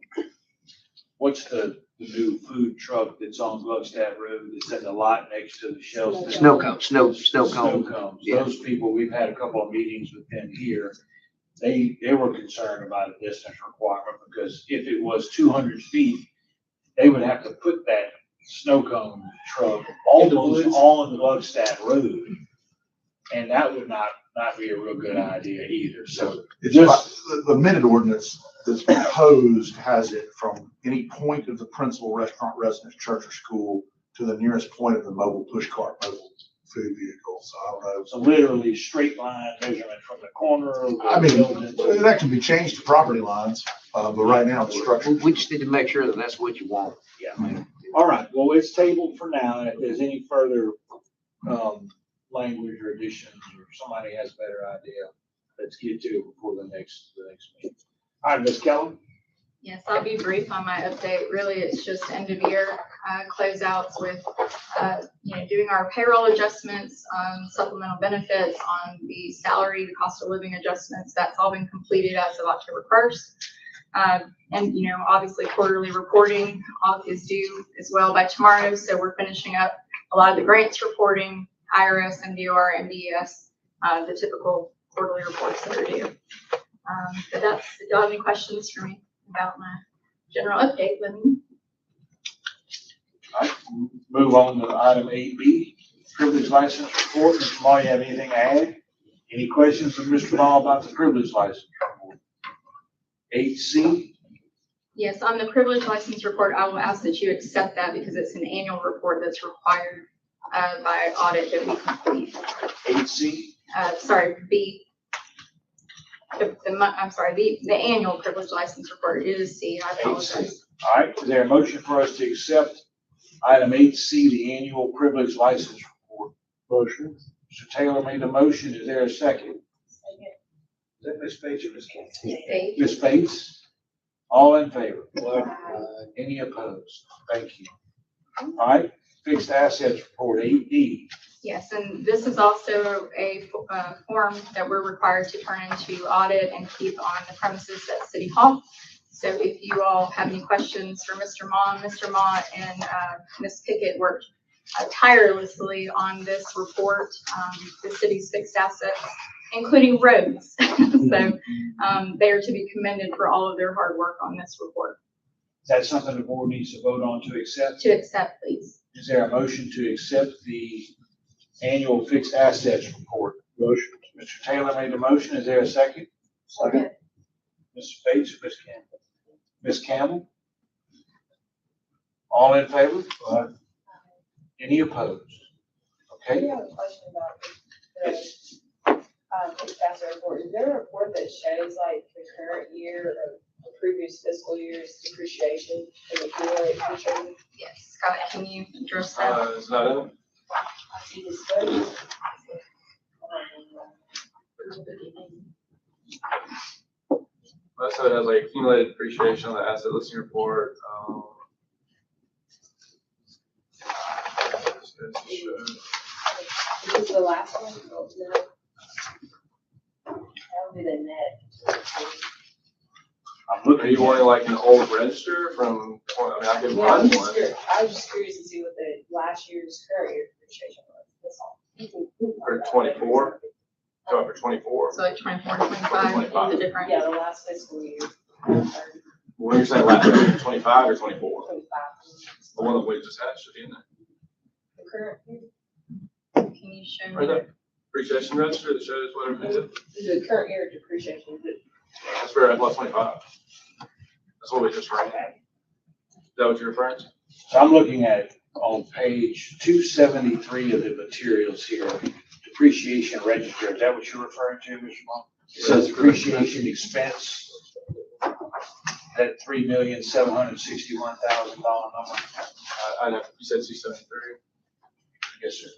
what's the new food truck that's on Gluckstadt Road? It's in the lot next to the Shell station? Snow cone. Snow cones. Yeah. Those people, we've had a couple of meetings with them here. They were concerned about a distance requirement because if it was 200 feet, they would have to put that snow cone truck almost on Gluckstadt Road. And that would not be a real good idea either. So It's the amended ordinance that's proposed has it from any point of the principal restaurant, residence, church, or school to the nearest point of the mobile push cart, mobile food vehicle. So I don't know. So literally straight line measurement from the corner of the I mean, building. that can be changed to property lines, but right now the structure. We just need to make sure that that's what you want. Yeah. All right. Well, it's tabled for now. And if there's any further language or additions or somebody has a better idea, let's get to it before the next meeting. All right, Ms. Keller. Yes, I'll be brief on my update. Really, it's just end of year closeouts with, doing our payroll adjustments, supplemental benefits, on the salary, the cost of living adjustments. That's all been completed as of October 1st. And, obviously quarterly reporting is due as well by tomorrow. So we're finishing up a lot of the grants reporting, IRS, MDR, MDES, the typical quarterly reports that are due. But if you have any questions for me about my general update, let me know. All right, move on to item 8B, privilege license report. Mr. Maul, you have anything to add? Any questions from Mr. Maul about the privilege license report? 8C. Yes, on the privilege license report, I will ask that you accept that because it's an annual report that's required by audit that we complete. 8C. Sorry, B. The annual privilege license report. It is C. I apologize. All right, is there a motion for us to accept item 8C, the annual privilege license report? Motion. Mr. Taylor made the motion. Is there a second? Second. Is that Ms. Bates or Ms. Campbell? Bates. Ms. Bates? All in favor? Any opposed? Thank you. All right, fixed assets report, 8D. Yes, and this is also a form that we're required to turn into audit and keep on the premises at City Hall. So if you all have any questions for Mr. Mott and Ms. Pickett worked tirelessly on this report, the city's fixed assets, including roads. So they are to be commended for all of their hard work on this report. Is that something the board needs to vote on to accept? To accept, please. Is there a motion to accept the annual fixed assets report? Motion. Mr. Taylor made the motion. Is there a second? Second. Ms. Bates or Ms. Campbell? Ms. Campbell? All in favor? Any opposed? I Okay. have a question about this. Fixed asset report. Is there a report that shows like the current year or the previous fiscal year's depreciation and accumulated depreciation? Yes, Scott, can you address that? It's not in. I see this study. Most of it has like accumulated depreciation on the asset listing report. Is this the last one? Oh, no. How do they net? I'm looking. Are you wanting like an old register from, I mean, I can Yeah, run one. I was just curious to see what the last year's current year depreciation was, that's all. For 24? Go for 24. So like 24, 25, 25. the different. Yeah, the last fiscal year. When you're saying last, 25 or 24? 25. The one that we just had should be in there. The current year, Can you show Or me? the depreciation register that shows whatever it is. the current year depreciation, is it? That's for FY 25. That's what we just ran. Is that what you're referring to? So I'm looking at on page 273 of the materials here, depreciation register. Is that what you're referring to, Mr. Monk? It says depreciation expense at $3,761,000 number. I know, you said 273. Yes, sir.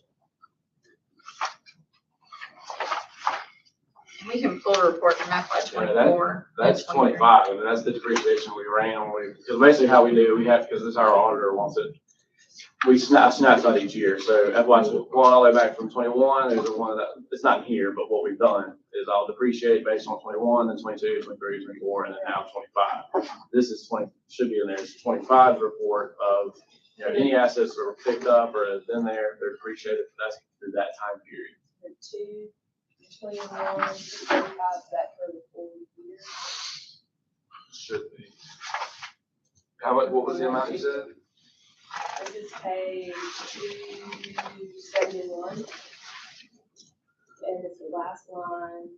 We can pull a report from FY Yeah, 24. that's 25, and that's the depreciation we ran on. Because basically how we do, we have, because this our auditor wants it, we snap that each year. So FY going all the way back from 21, there's one that, it's not here, but what we've done is I'll depreciate based on 21, then 22, 23, 24, and then now 25. This is 20, should be in there, it's 25 report of, you know, any assets that were picked up or has been there, they're depreciated, that's through that time period. The 21, 25, is that for the full year? Should be. How much, what was the amount you said? This is page 271. And it's the last line,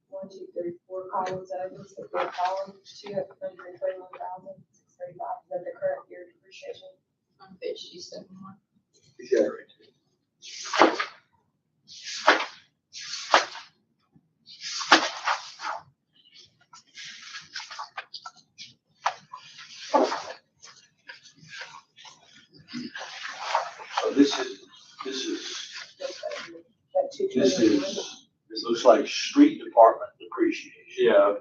1, 2, 3, 4 columns over, so 4 columns, 221,635. Is that the current year depreciation? On page 271. Yeah. So this looks like street department depreciation. Yeah.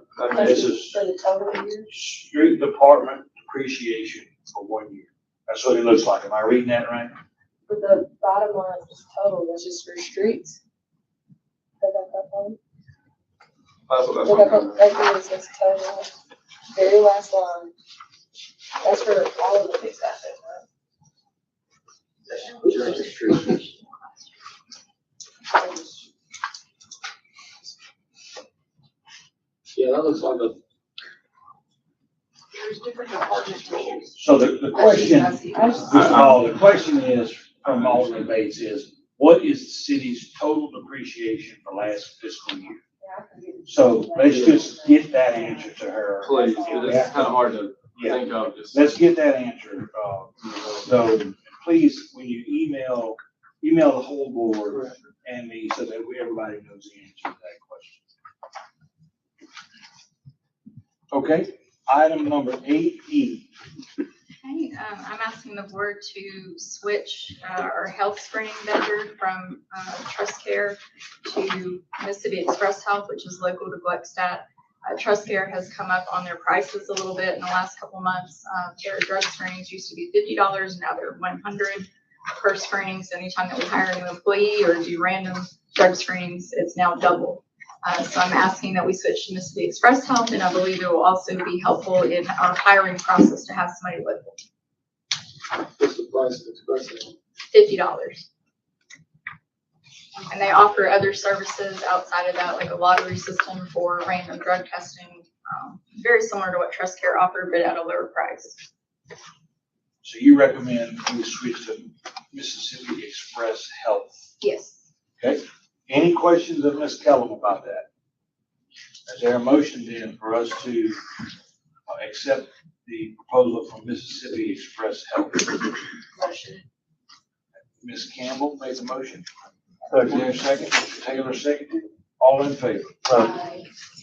This is For the total year? street department depreciation for 1 year. That's what it looks like. Am I reading that right? But the bottom line is total, that's just for streets. Is that that one? That's what Right here it says total, very last line. That's for all of the fixed assets, right? Yeah, that looks like a. There's different departments. So the question, I see. the question is, from all the debates is, what is the city's total depreciation for last fiscal year? So let's just get that answer to her. Please, it's kind of hard to think of. Just. Let's get that answer. So please, when you email the whole board and me so that everybody knows the answer to that question. Okay, item number 8E. Okay, I'm asking the board to switch our health screening vendor from Trust Care to Mississippi Express Health, which is local to Gluckstadt. Trust Care has come up on their prices a little bit in the last couple months. Their drug screenings used to be $50, now they're $100 per screening. So anytime that we hire a new employee or do random drug screenings, it's now double. So I'm asking that we switch to Mississippi Express Health, and I believe it will also be helpful in our hiring process to have somebody local. What's the price of Express Health? $50. And they offer other services outside of that, like a lottery system for random drug testing, very similar to what Trust Care offered, but at a lower price. So you recommend we switch to Mississippi Express Health? Yes. Okay. Any questions of Ms. Kellum about that? Is there a motion then for us to accept the proposal from Mississippi Express Health? Motion. Ms. Campbell made the motion. Is there a second? Mr. Taylor seconded. All in favor?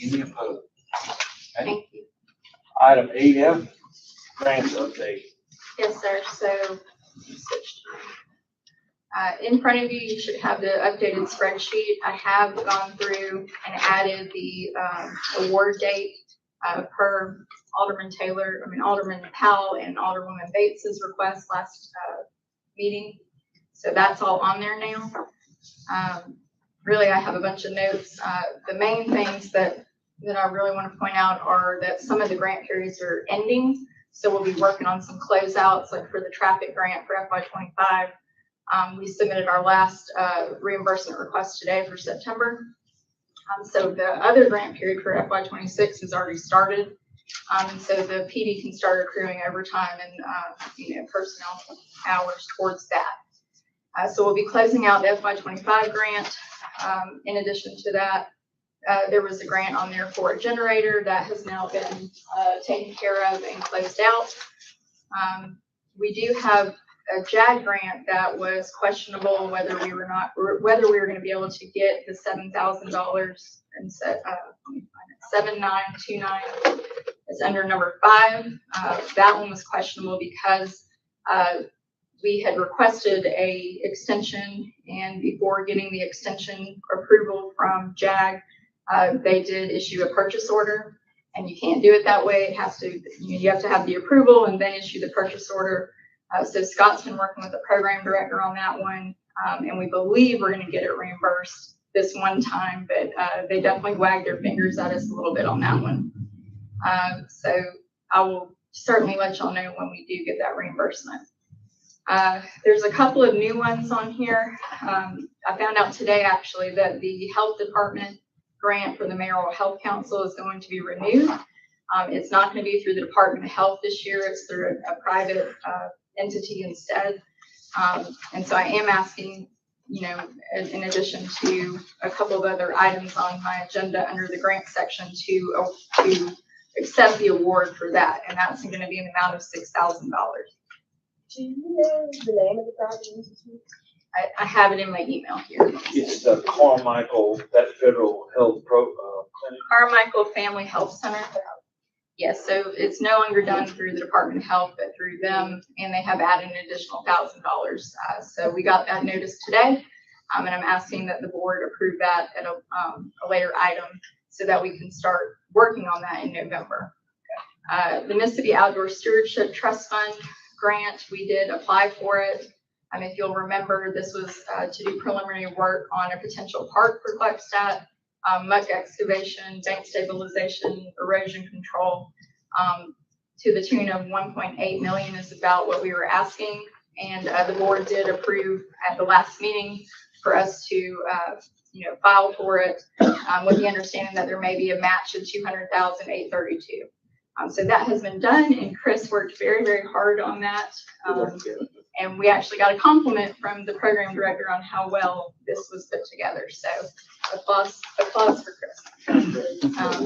Any opposed? Okay. Thank you. Item 8F, grants update. Yes, sir. So in front of you, you should have the updated spreadsheet. I have gone through and added the award date per Alderman Powell and Alderwoman Bates's request last meeting. So that's all on there now. really, I have a bunch of notes. The main things that I really want to point out are that some of the grant periods are ending. So we'll be working on some closeouts, like for the traffic grant for FY25. We submitted our last reimbursement request today for September. So the other grant period for FY26 has already started. And so the PD can start accruing overtime and personnel hours towards that. So we'll be closing out the FY25 grant. In addition to that, there was a grant on there for a generator that has now been taken care of and closed out. We do have a JAG grant that was questionable whether we were going to be able to get the $7,000 and set 7929. It's under number 5. That one was questionable because we had requested a extension, and before getting the extension approval from JAG, they did issue a purchase order, and you can't do it that way. It has to, you have to have the approval and then issue the purchase order. So Scott's been working with the program director on that one, and we believe we're going to get it reimbursed this one time, but they definitely wagged their fingers at us a little bit on that one. So I will certainly let y'all know when we do get that reimbursement. There's a couple of new ones on here. I found out today actually that the health department grant for the mayoral health council is going to be renewed. It's not going to be through the Department of Health this year. It's through a private entity instead. And so I am asking, in addition to a couple of other items on my agenda under the grant section to accept the award for that. And that's going to be in the amount of $6,000. Do you know the name of the project? I have it in my email here. It's the Carmichael, that federal health clinic. Carmichael Family Health Center. Yes, so it's no longer done through the Department of Health, but through them, and they have added an additional $1,000. So we got that notice today, and I'm asking that the board approve that at a later item so that we can start working on that in November. The Mississippi Outdoor Stewardship Trust Fund grant, we did apply for it. If you'll remember, this was to do preliminary work on a potential park for Gluckstadt, muck excavation, bank stabilization, erosion control, to the tune of 1.8 million is about what we were asking. And the board did approve at the last meeting for us to, file for it, with the understanding that there may be a match of 200,832. So that has been done, and Chris worked very, very hard on that. And we actually got a compliment from the program director on how well this was put together. So applause for Chris.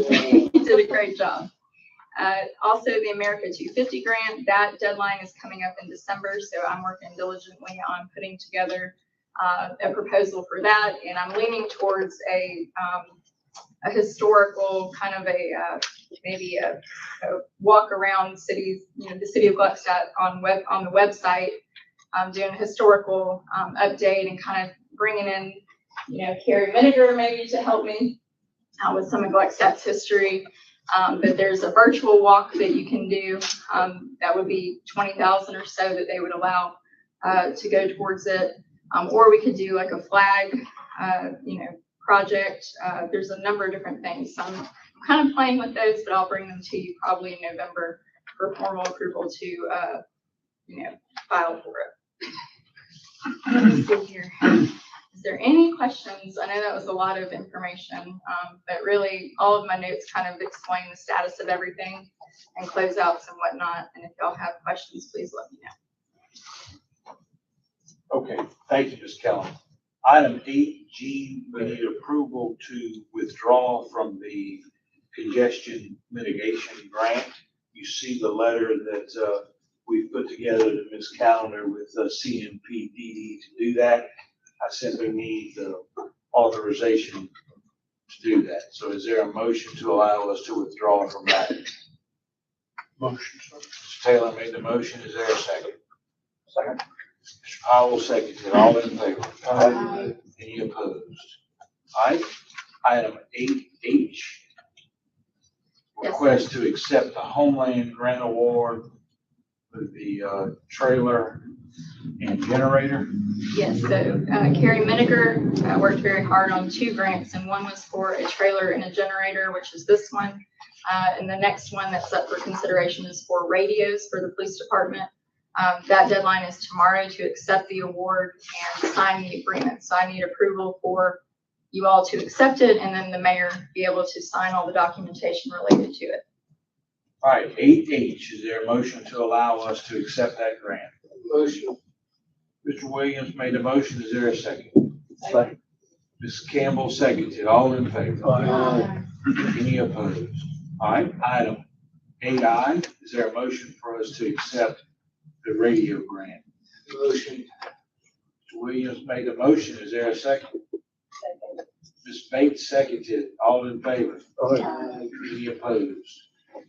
He did a great job. Also, the America 250 grant, that deadline is coming up in December. So I'm working diligently on putting together a proposal for that. And I'm leaning towards a historical kind of maybe a walk around cities, the city of Gluckstadt on the website, doing a historical update and kind of bringing in, Carrie Vinegar maybe to help me with some of Gluckstadt's history. But there's a virtual walk that you can do that would be 20,000 or so that they would allow to go towards it. Or we could do like a flag, project. There's a number of different things. So I'm kind of playing with those, but I'll bring them to you probably in November for formal approval to, file for it. Let's see here. Is there any questions? I know that was a lot of information, but really all of my notes kind of explain the status of everything and closeouts and whatnot. And if y'all have questions, please let me know. Okay, thank you, Ms. Kellum. Item 8G, we need approval to withdraw from the congestion mitigation grant. You see the letter that we put together to Ms. Callender with CMPDD to do that. I simply need the authorization to do that. So is there a motion to allow us to withdraw from that? Motion, sir. Mr. Taylor made the motion. Is there a second? Second. Mr. Powell seconds it. All in favor? Aye. Any opposed? All right. Item 8H. Request to accept the Homeland Grant Award for the trailer And generator? Yes, so Carrie Miniger worked very hard on 2 grants, and one was for a trailer and a generator, which is this one. And the next one that's up for consideration is for radios for the police department. That deadline is tomorrow to accept the award and sign the agreement. So I need approval for you all to accept it, and then the mayor be able to sign all the documentation related to it. All right, 8H, is there a motion to allow us to accept that grant? Motion. Mr. Williams made a motion, is there a second? Second. Ms. Campbell seconded, all in favor? Aye. Any opposed? All right, item 8I, is there a motion for us to accept the radio grant? Motion. Mr. Williams made a motion, is there a second? Second. Ms. Bates seconded, all in favor? Aye. Any opposed?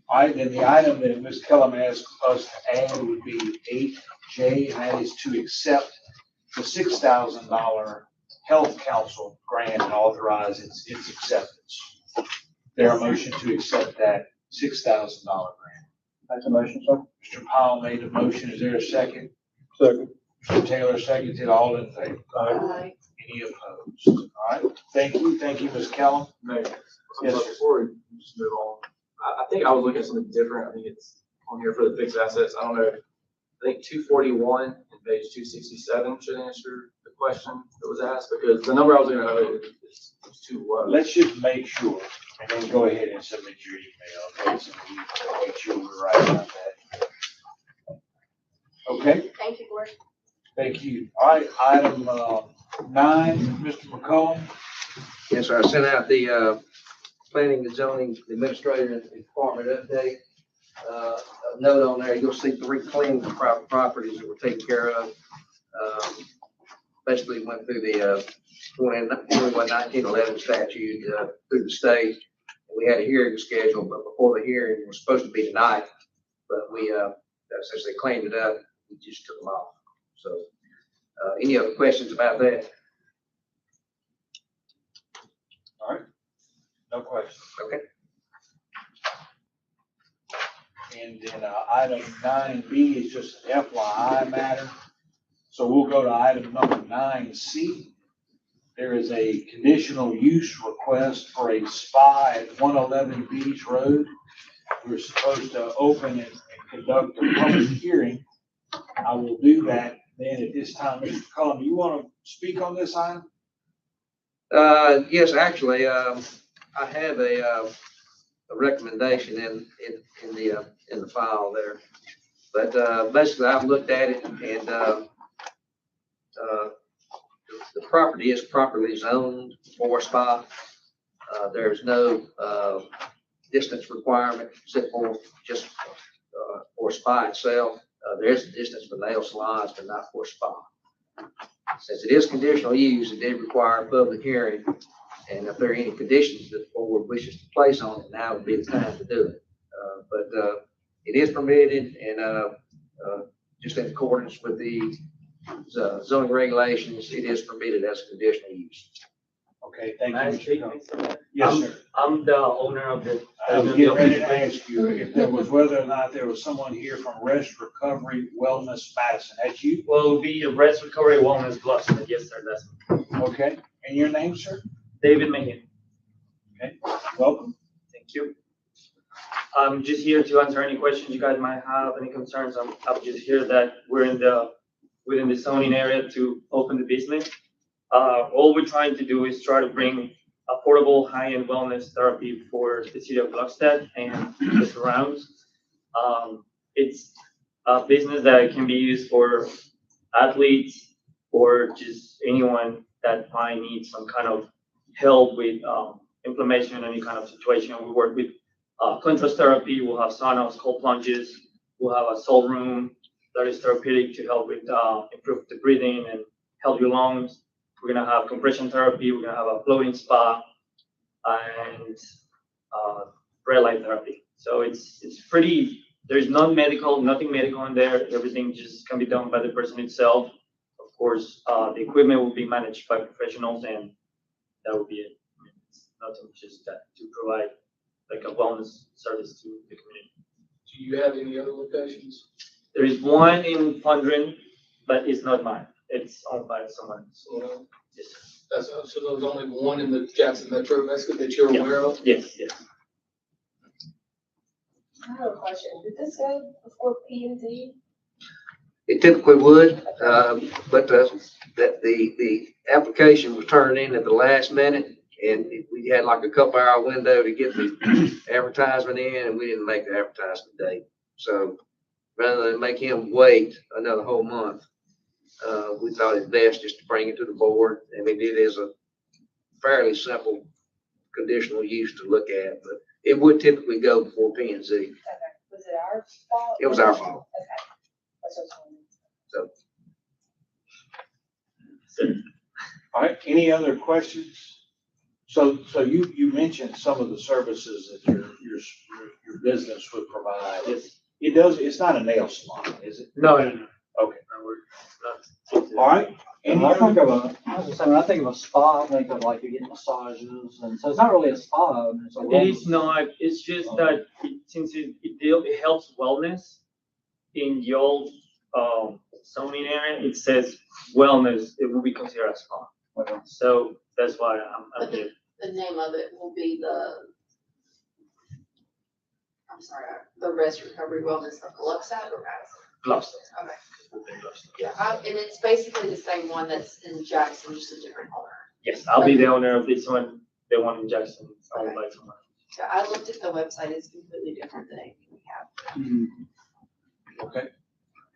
All right, then the item that Ms. Kellum asked us to add would be 8J, and that is to accept the $6,000 Health Council grant and authorize its acceptance. There a motion to accept that $6,000 grant. That's a motion, sir. Mr. Powell made a motion. Is there a second? Second. Mr. Taylor seconded. All in favor? Aye. Any opposed? All right. Thank you. Thank you, Ms. Kellum. Mayor, Yes, sir. before we just move on, I think I was looking at something different. I think it's on here for the fixed assets. I don't know. I think 241 and page 267 should answer the question that was asked, because the number I was looking at is too low. Let's just make sure, and then go ahead and submit your email, okay? So we can make sure we're right about that. Okay, Thank you, Board. thank you. All right, item 9, Mr. McCollum. Yes, sir. I sent out the planning and zoning administrator and department update. A note on there, you'll see 3 clean properties that were taken care of. Basically went through the 1911 statute through the state. We had a hearing scheduled, but before the hearing was supposed to be tonight, but we essentially cleaned it up. We just took them off. So any other questions about that? All right, no questions. Okay. And then item 9B is just an FYI matter. So we'll go to item number 9C. There is a conditional use request for a spa at 111 Beach Road. We're supposed to open and conduct a public hearing. I will do that then at this time. Mr. Cullen, do you want to speak on this item? Yes, actually, I have a recommendation in the file there. But basically, I've looked at it, and the property is properly zoned for spa. There's no distance requirement except for just for spa itself. There is a distance for nail salons, but not for spa. Since it is conditional use, it did require a public hearing, and if there are any conditions that the board wishes to place on it, now would be the time to do it. But it is permitted, and just in accordance with the zoning regulations, it is permitted as a conditional use. Okay, thank you, May I Mr. speak, Cullen. Mr. Mayor? Yes, sir. I'm the owner of the. I was getting ready to ask you if there was whether or not there was someone here from Rest Recovery Wellness Madison. That's you? Well, it would be a Rest Recovery Wellness Gloucester. Yes, sir, that's me. Okay. And your name, sir? David Meehan. Okay. Welcome. Thank you. I'm just here to answer any questions you guys might have, any concerns. I'm just here that we're within the zoning area to open the business. All we're trying to do is try to bring affordable high-end wellness therapy for the city of Gluckstadt and the surrounds. It's a business that can be used for athletes or just anyone that might need some kind of help with inflammation, any kind of situation. We work with contrast therapy. We'll have saunas, cold plunges. We'll have a soul room that is therapeutic to help with improve the breathing and help your lungs. We're gonna have compression therapy. We're gonna have a floating spa and red light therapy. So it's pretty. There's nothing medical in there. Everything just can be done by the person itself. Of course, the equipment will be managed by professionals, and that will be it. I mean, it's nothing just that to provide like a wellness service to the community. Do you have any other locations? There is one in Fondren, but it's not mine. It's owned by someone. So, Yes. so there's only one in the Jackson Metro, that's good that you're aware of? Yes, yes. I have a question. Did this go before P and Z? It typically would, but the application was turned in at the last minute, and we had like a couple hour window to get the advertisement in, and we didn't make the advertisement date. So rather than make him wait another whole month, we thought it best just to bring it to the board. I mean, it is a fairly simple conditional use to look at, but it would typically go before P and Z. Okay. Was it our fault? It was our fault. Okay. That's what I was wondering. So All right, any other questions? So you mentioned some of the services that your business would provide. It's not a nail salon, is it? No. Okay. No, we're not. All right. And I think of when I think of a spa, I think of like you get massages, and so it's not really a spa. I mean, it's a It is not, it's just that since it helps wellness in your zoning area, it says wellness, it will be considered a spa. So that's why I'm here. The name of it will be the Rest Recovery Wellness of Gluckstadt or Madison? Gloucester. Okay. Yeah, and it's basically the same one that's in Jackson, just a different owner. Yes, I'll be the owner of this one, the one in Jackson. Owned by someone. Yeah, I looked at the website, it's completely different than anything we have. Okay.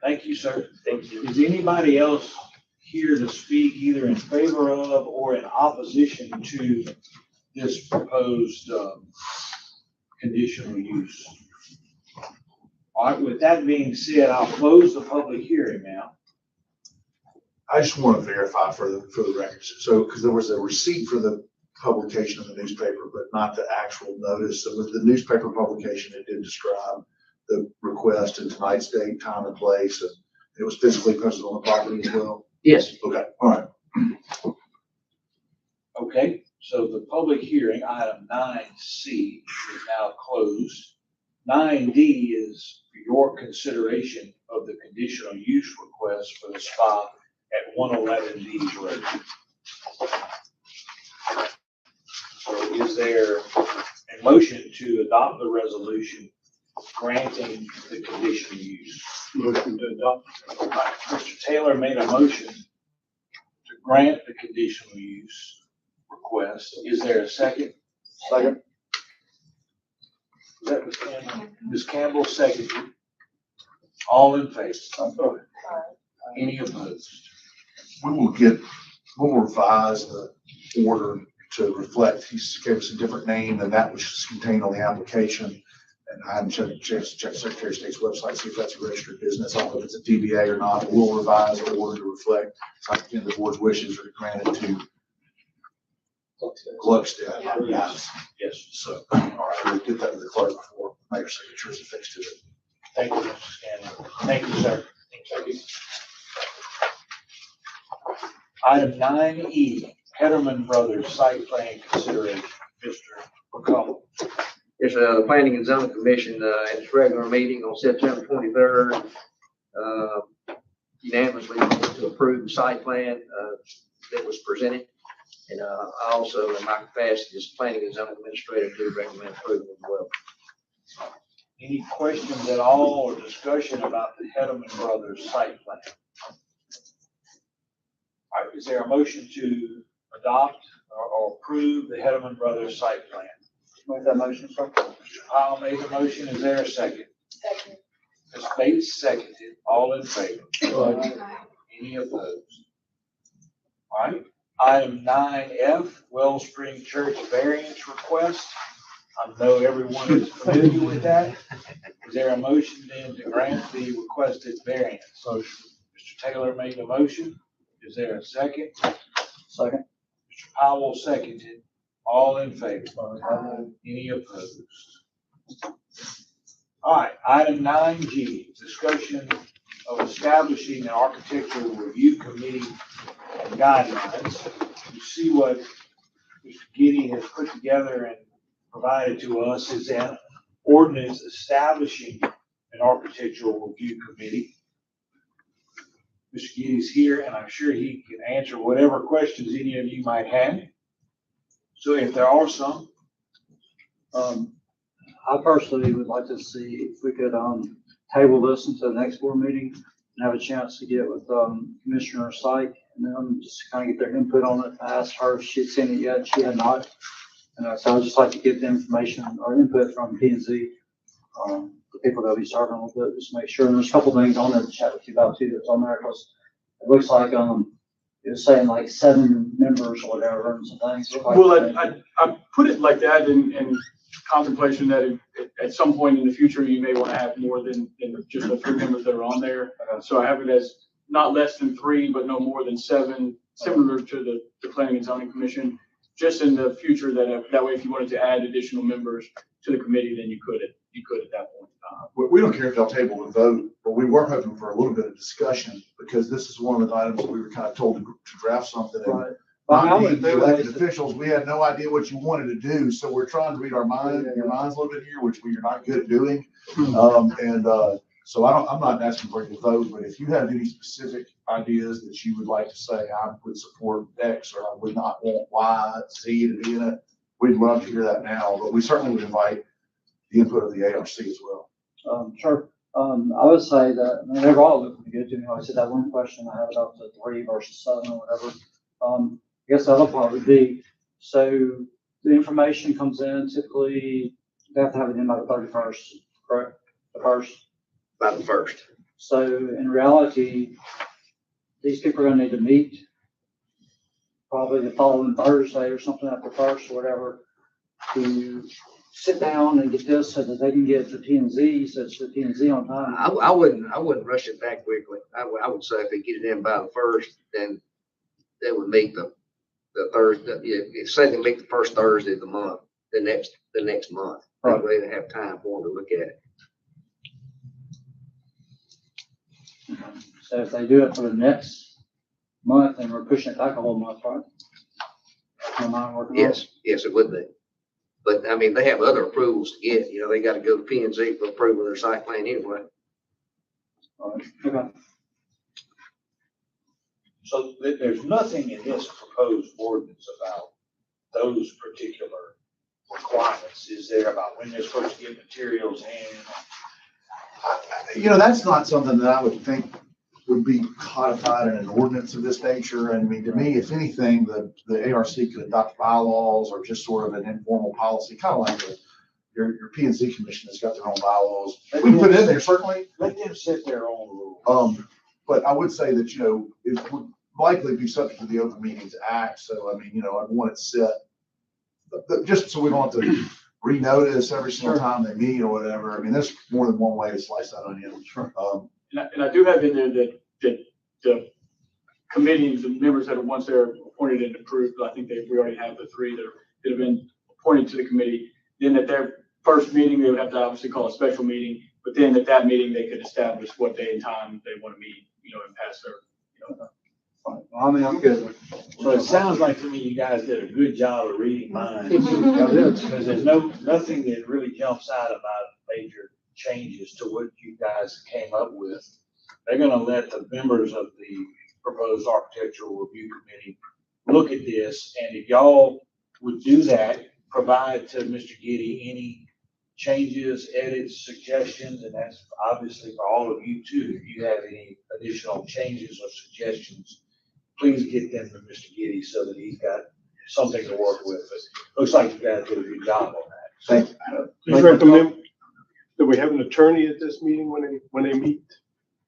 Thank you, sir. Thank you. Is anybody else here to speak either in favor of or in opposition to this proposed conditional use? All right, with that being said, I'll close the public hearing now. I just want to verify for the records. So, because there was a receipt for the publication in the newspaper, but not the actual notice. So with the newspaper publication, it did describe the request and tonight's date, time, and place. And it was physically posted on the property as well. yes, Okay, all right. Okay, so the public hearing, item 9C, is now closed. 9D is for your consideration of the conditional use request for the spa at 111 D's Road. So is there a motion to adopt the resolution granting the conditional use? Motion to adopt. Mr. Taylor made a motion to grant the conditional use request. Is there a second? Second. Is that Ms. Campbell? Ms. Campbell seconded. All in favor? Any opposed? We'll revise the order to reflect, he gave us a different name than that which is contained on the application. And I haven't checked Secretary of State's website, see if that's a registered business. I don't know if it's a DBA or not, but we'll revise the order to reflect, again, the board's wishes are granted to Gluckstadt. Yes. Yes. So, all right, we'll get that to the clerk before mayor signatures affixed to it. Thank you, Mr. Scanlon. Thank you, sir. Thank you. Item 9E, Hederman Brothers Site Plan Consideration. Mr. McCollum. Yes, the Planning and Zoning Commission, at its regular meeting on September 23rd, unanimously voted to approve the site plan, that was presented. And, I also, in my capacity as Planning and Zoning Administrator, do recommend approval as well. Any questions at all or discussion about the Hederman Brothers site plan? All right, is there a motion to adopt or approve the Hederman Brothers site plan? Make that motion, sir. Mr. Powell made the motion. Is there a second? Second. Ms. Bates seconded. All in favor? Any opposed? All right. Item 9F, Wellspring Church variance request. I know everyone is familiar with that. Is there a motion then to grant the requested variance? Motion. Mr. Taylor made the motion. Is there a second? Second. Mr. Powell seconded. All in favor? Any opposed? All right, item 9G, discussion of establishing an architectural review committee and guidelines. You see what Mr. Giddy has put together and provided to us is an ordinance establishing an architectural review committee. Mr. Giddy's here, and I'm sure he can answer whatever questions any of you might have. So if there are some, I personally would like to see if we could, table this until the next board meeting and have a chance to get with, Commissioner Syke and then just kind of get their input on it. I asked her if she'd seen it yet. She had not. And so I'd just like to get the information or input from P and Z, the people that'll be serving with it, just make sure. And there's a couple things on there to chat with you about too that's on there, because it looks like, it was saying like 7 members or whatever and some things. Look like Well, I put it like that in contemplation that at some point in the future, you may want to have more than just the 3 members that are on there. So I have it as not less than 3, but no more than 7, similar to the Planning and Zoning Commission. Just in the future, that way, if you wanted to add additional members to the committee, then you could at that point. We don't care if they'll table the vote, but we were hoping for a little bit of discussion, because this is one of the items that we were kind of told to draft something. Right. Not being the elected officials, we had no idea what you wanted to do, so we're trying to read your minds a little bit here, which we are not good at doing. So I'm not asking for you to vote, but if you have any specific ideas that you would like to say, I would support X or I would not want Y, Z to be in it, we'd love to hear that now, but we certainly would invite the input of the ARC as well. Sure. I would say that, I mean, they're all looking good to me. I said that one question, I have it up to 3 versus 7 or whatever. I guess the other part would be, so the information comes in, typically, they have to have it in by the 31st, correct? The first? By the 1st. So in reality, these people are gonna need to meet probably the following Thursday or something at the 1st or whatever, to sit down and get this so that they can get the P and Z, so it's the P and Z on time. I wouldn't rush it that quickly. I would say if they get it in by the 1st, then they would make the Thursday, say they make the first Thursday of the month, the next month. That way they have time for them to look at it. So if they do it for the next month, and we're pushing it back a whole month, right? Am I working on it? Yes, it would be. But I mean, they have other approvals to get, they got to go to P and Z for approval of their site plan anyway. All right. Okay. So there's nothing in this proposed ordinance about those particular requirements, is there, about when they're supposed to get materials in? That's not something that I would think would be codified in an ordinance of this nature. And I mean, to me, if anything, the ARC could adopt bylaws or just sort of an informal policy, kind of like your P and Z commission has got their own bylaws. We can put it in there, certainly. Let them set their own rules. But I would say that, it would likely be subject to the Open Meetings Act. So, I mean, I'd want it set, just so we don't have to renotice every single time they meet or whatever. I mean, there's more than one way to slice that onion. And I do have in there that the committees, the members that are once they're appointed and approved, I think we already have the 3 that have been appointed to the committee. Then at their first meeting, they would have to obviously call a special meeting, but then at that meeting, they could establish what day and time they want to meet, and pass their, Well, I mean, I'm good. So it sounds like to me you guys did a good job of reading minds. Because there's nothing that really jumps out about major changes to what you guys came up with. They're gonna let the members of the proposed architectural review committee look at this, and if y'all would do that, provide to Mr. Giddy any changes, edits, suggestions, and that's obviously for all of you too. If you have any additional changes or suggestions, please get them to Mr. Giddy so that he's got something to work with. But looks like you guys did a good job on that. Thank you. Please recommend that we have an attorney at this meeting when they meet.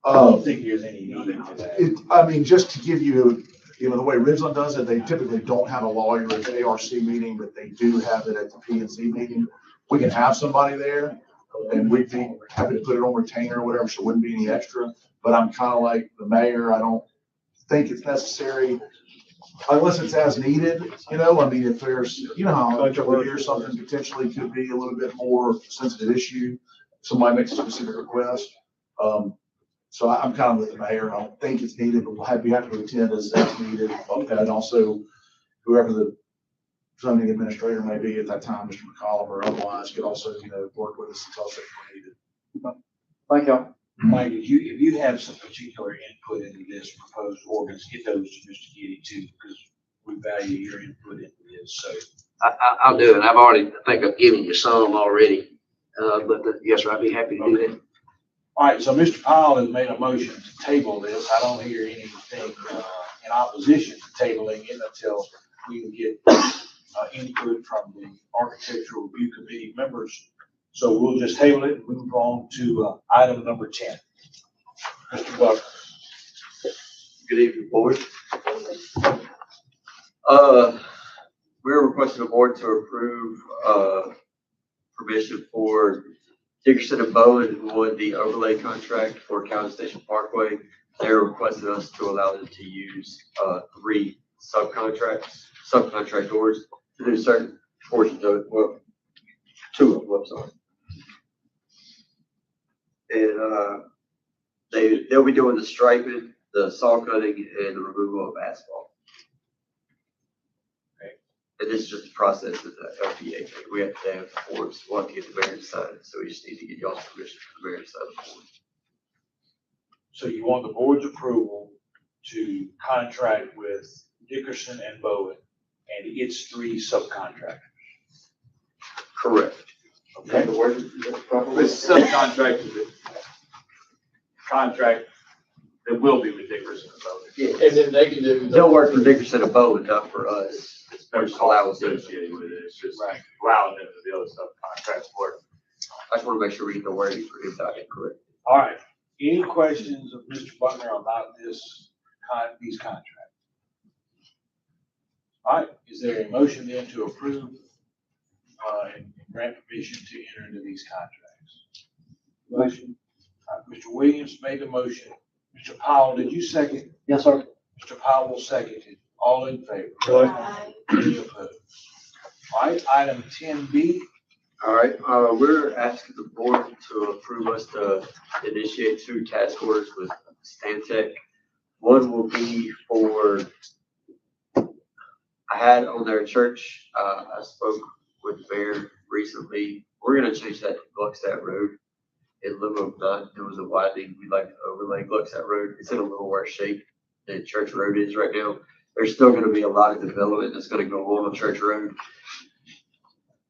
I don't think there's any need for that. I mean, just to give you, the way Ridgeland does it, they typically don't have a lawyer at the ARC meeting, but they do have it at the P and Z meeting. We can have somebody there, and we'd be happy to put it on retainer or whatever, so it wouldn't be any extra. But I'm kind of like the mayor. I don't think it's necessary unless it's as needed. I mean, if there's, how over here something potentially could be a little bit more sensitive issue, somebody makes a specific request. So I'm kind of with the mayor. I don't think it's needed, but we'll be happy to attend as needed. And also whoever the zoning administrator may be at that time, Mr. McCollum or otherwise, could also, work with us and tell us if we're needed. Thank you. Mike, if you have some particular input into this proposed ordinance, get those to Mr. Giddy too, because we value your input into this, so. I'll do it. I've already, I think I've given you some already. But yes, sir, I'd be happy to do that. All right, so Mr. Powell has made a motion to table this. I don't hear anything in opposition to tabling it until we can get input from the Architectural Review Committee members. So we'll just table it and move on to item number 10. Mr. Buck. Good evening, board. We're requesting the board to approve permission for Dickerson and Bowen, who won the overlay contract for County Station Parkway. They're requesting us to allow them to use 3 subcontractors to do certain portions of it. Well, 2 of them, I'm sorry. And they'll be doing the striping, the saw cutting, and the removal of asphalt. And this is just a process of the LPA thing. We have to have forms. We'll have to get the mayor to sign it, so we just need to get y'all's permission for the mayor to sign the form. So you want the board's approval to contract with Dickerson and Bowen and its 3 subcontractors? Correct. Okay. This subcontract is a contract that will be with Dickerson and Bowen. Yeah. And then they can do. They'll work for Dickerson and Bowen, not for us. There's no cost associated with it. It's just allowing them to do other subcontracts work. I just want to make sure we get the wording for him to correct. All right. Any questions of Mr. Butler about these contracts? All right. Is there a motion then to approve and grant permission to enter into these contracts? Motion. Mr. Williams made the motion. Mr. Powell, did you second? Yes, sir. Mr. Powell seconded. All in favor? Aye. Any opposed? All right, item 10B. All right, we're asking the board to approve us to initiate 2 task orders with Stantec. One will be for, I had on their church, I spoke with the mayor recently. We're gonna change that to Gluckstadt Road. In lieu of not doing the widening, we'd like to overlay Gluckstadt Road. It's in a little worse shape than Church Road is right now. There's still gonna be a lot of development that's gonna go on Church Road.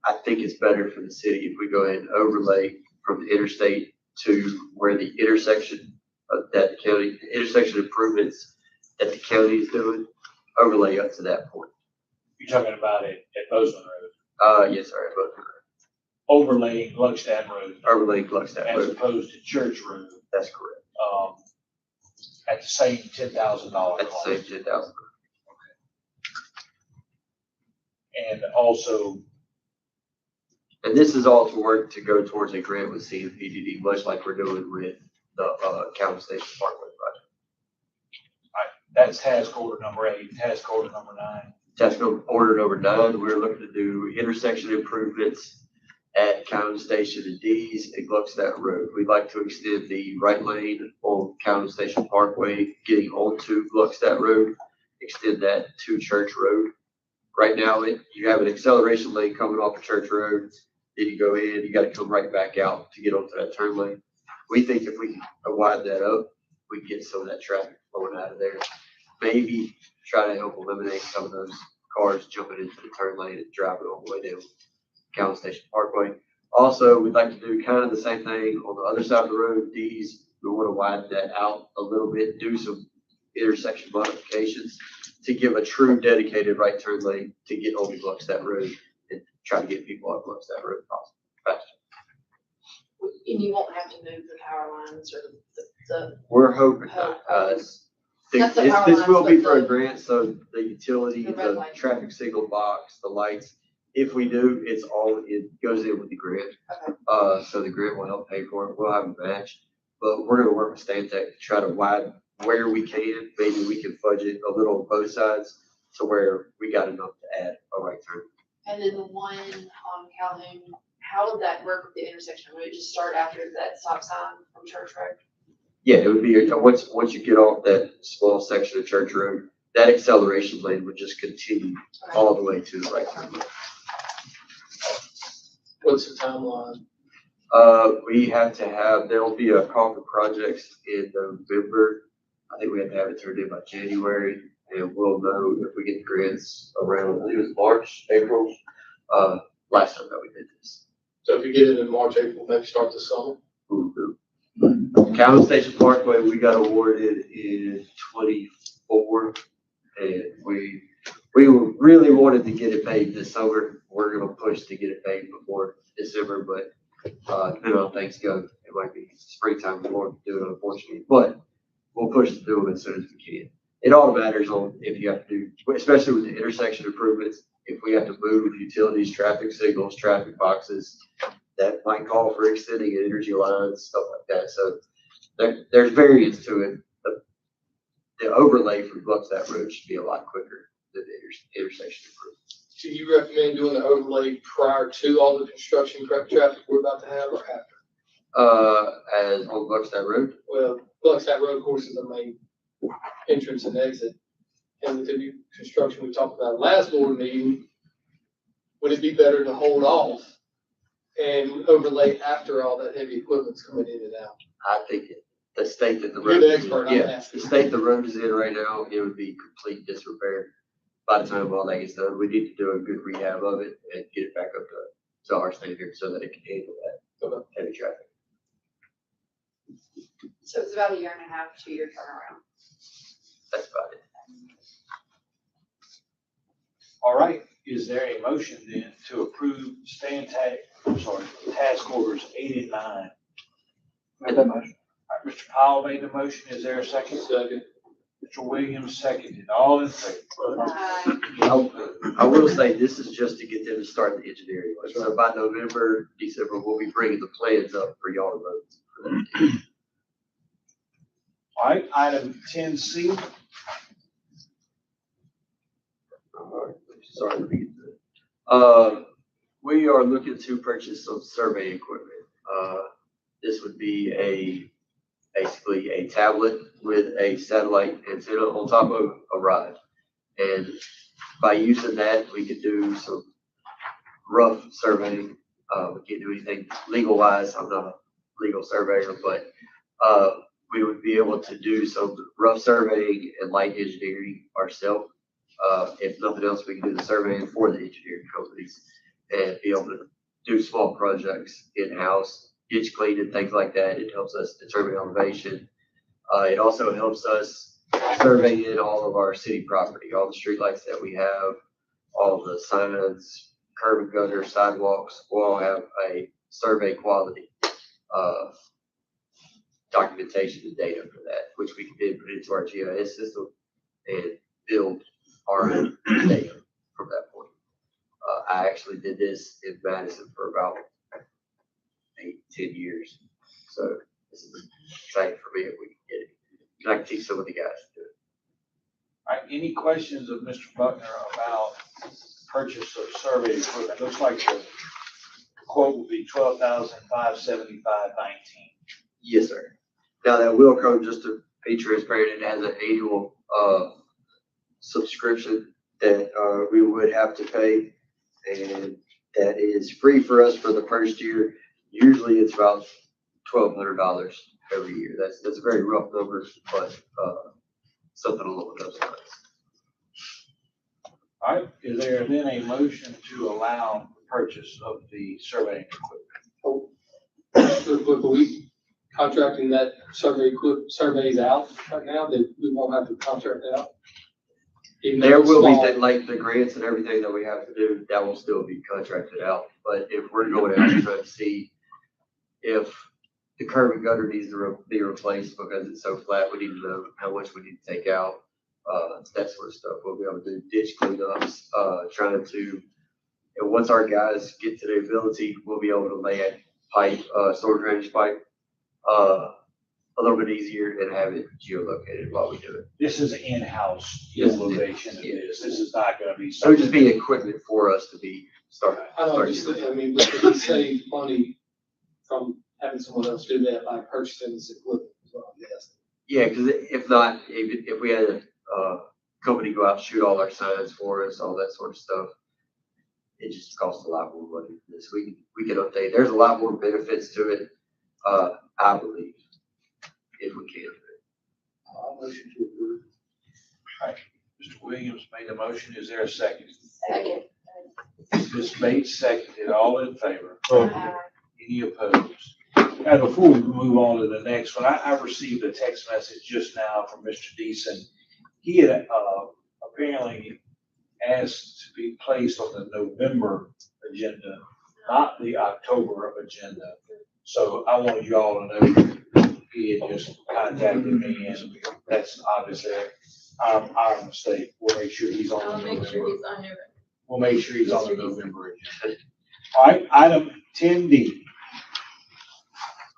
I think it's better for the city if we go ahead and overlay from the interstate to where the intersection of that county, the intersection improvements that the county is doing, overlay up to that point. You're talking about it at Bozeman Road? Yes, sir, at Bozeman Road. Overlaying Gluckstadt Road. Overlaying Gluckstadt Road. As opposed to Church Road. That's correct. At the same $10,000. At the same $10,000. And also. And this is all to work to go towards a grant with CMPDD, much like we're doing with the County Station Parkway project. All right, that's task order number 8, task order number 9. Task order number 9, we're looking to do intersection improvements at County Station and D's and Gluckstadt Road. We'd like to extend the right lane on County Station Parkway, getting onto Gluckstadt Road, extend that to Church Road. Right now, you have an acceleration lane coming off of Church Road. Then you go in, you got to come right back out to get onto that turn lane. We think if we can widen that up, we can get some of that traffic flowing out of there. Maybe try to help eliminate some of those cars jumping into the turn lane and driving all the way down County Station Parkway. Also, we'd like to do kind of the same thing on the other side of the road. D's, we want to widen that out a little bit, do some intersection modifications to give a true dedicated right turn lane to get over Gluckstadt Road and try to get people off Gluckstadt Road faster. And you won't have to move the power lines or the. We're hoping not. This will be for a grant, so the utility, the traffic signal box, the lights. If we do, it goes in with the grant. Okay. So the grant will help pay for it. We'll have a match, but we're gonna work with Stantec to try to widen where we can. Maybe we can fudge it a little on both sides to where we got enough to add a right turn. And then the one on Calhoun, how would that work with the intersection? Would it just start after that stop sign from Church Road? Yeah, it would be, once you get off that small section of Church Road, that acceleration lane would just continue all the way to the right turn lane. What's the timeline? We have to have, there'll be a call for projects in November. I think we have to have it turned in by January, and we'll know if we get grants around, I think it was March, April, last time that we did this. So if you get it in March, April, maybe start the summer. County Station Parkway, we got awarded in 24, and we really wanted to get it paid this summer. We're gonna push to get it paid before December, but depending on things go, it might be springtime before we do it, unfortunately. But we'll push to do it as soon as we can. It all matters on if you have to do, especially with the intersection improvements, if we have to move utilities, traffic signals, traffic boxes, that might call for extending energy lines, stuff like that. So there's variance to it. The overlay for Gluckstadt Road should be a lot quicker than the intersection improvements. Do you recommend doing the overlay prior to all the construction traffic we're about to have, or after? As on Gluckstadt Road? Well, Gluckstadt Road, of course, is the main entrance and exit. And with the new construction we talked about last board meeting, would it be better to hold off and overlay after all that heavy equipment's coming in and out? I think the state that the You're road the is expert, in, I'm yeah, asking. the state the road is in right now, it would be complete disrepair. By the time all that gets done, we need to do a good rehab of it and get it back up to our standard so that it can handle that heavy traffic. So it's about a year and a half, 2-year turnaround. That's about it. All right, is there a motion then to approve task orders 8 and 9? Make that motion. All right, Mr. Powell made the motion. Is there a second? Second. Mr. Williams seconded. All in favor? I will say this is just to get them to start the engineering. So by November, December, we'll be bringing the plans up for y'all to vote for that. All right, item 10C. All right, sorry to read that. We are looking to purchase some survey equipment. This would be basically a tablet with a satellite antenna on top of a rod. And by using that, we could do some rough surveying. We can't do anything legal wise. I'm not a legal surveyor, but we would be able to do some rough surveying and light engineering ourselves. If nothing else, we can do the surveying for the engineering companies and be able to do small projects in-house, ditch cleaning, things like that. It helps us determine elevation. It also helps us survey in all of our city property, all the streetlights that we have, all the signs, curb and gutter, sidewalks. We'll all have a survey quality documentation and data for that, which we can then put into our GIS system and build our own data from that point. I actually did this in Madison for about 8-10 years. So this is exciting for me if we can get it. And I can teach some of the guys to do it. All right, any questions of Mr. Buckner about purchase of survey equipment? Looks like the quote will be $12,575.19. Yes, sir. Now that will come, just to be transparent, it has an annual subscription that we would have to pay, and that is free for us for the first year. Usually it's about $1,200 every year. That's a very rough number, but something along those lines. All right, is there then a motion to allow the purchase of the surveying equipment? Are we contracting that surveys out right now, that we won't have to contract out? Even though There it's will be small? that, like the grants and everything that we have to do, that will still be contracted out. But if we're going out and trying to see if the curb and gutter needs to be replaced because it's so flat, we need to know how much we need to take out. That sort of stuff. We'll be able to do ditch cleanups, trying to, and once our guys get to the ability, we'll be able to lay a pipe, storm drainage pipe, a little bit easier and have it geolocated while we do it. This is in-house Yes, utilization of this. This is not gonna be. So it would just be equipment for us to be started. I don't understand, I mean, we could save money from having someone else do that by purchasing this equipment, is what I'm guessing. Yeah, because if not, even if we had a company go out and shoot all our signs for us, all that sort of stuff, it just costs a lot more money than this. We can update. There's a lot more benefits to it, I believe, if we can. I'll motion to approve. All right, Mr. Williams made a motion. Is there a second? Second. Ms. Bates seconded. All in favor? Any opposed? Now, before we move on to the next one, I received a text message just now from Mr. Deason. He had, apparently asked to be placed on the November agenda, not the October agenda. So I wanted you all to know he had just contacted me, and that's obviously our mistake. We'll make sure he's on I'll the make sure November. he's on November. We'll make sure he's on the November agenda. All right, item 10D.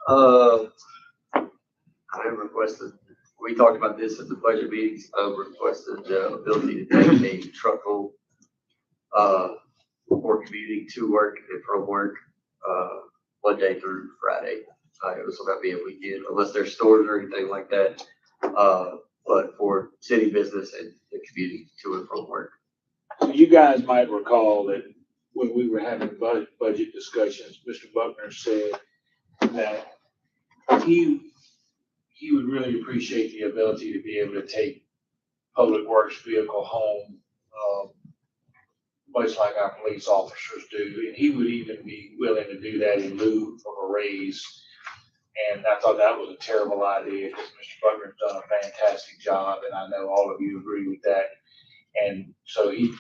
I have requested, we talked about this at the budget meetings, requested the ability to take a truck home, for commuting to work and from work, Monday through Friday. It was gonna be a weekend, unless there's stores or anything like that, but for city business and commuting to and from work. So you guys might recall that when we were having budget discussions, Mr. Buckner said that he would really appreciate the ability to be able to take public works vehicle home, much like our police officers do. And he would even be willing to do that in lieu of a raise. And I thought that was a terrible idea because Mr. Buckner's done a fantastic job, and I know all of you agree with that. And so he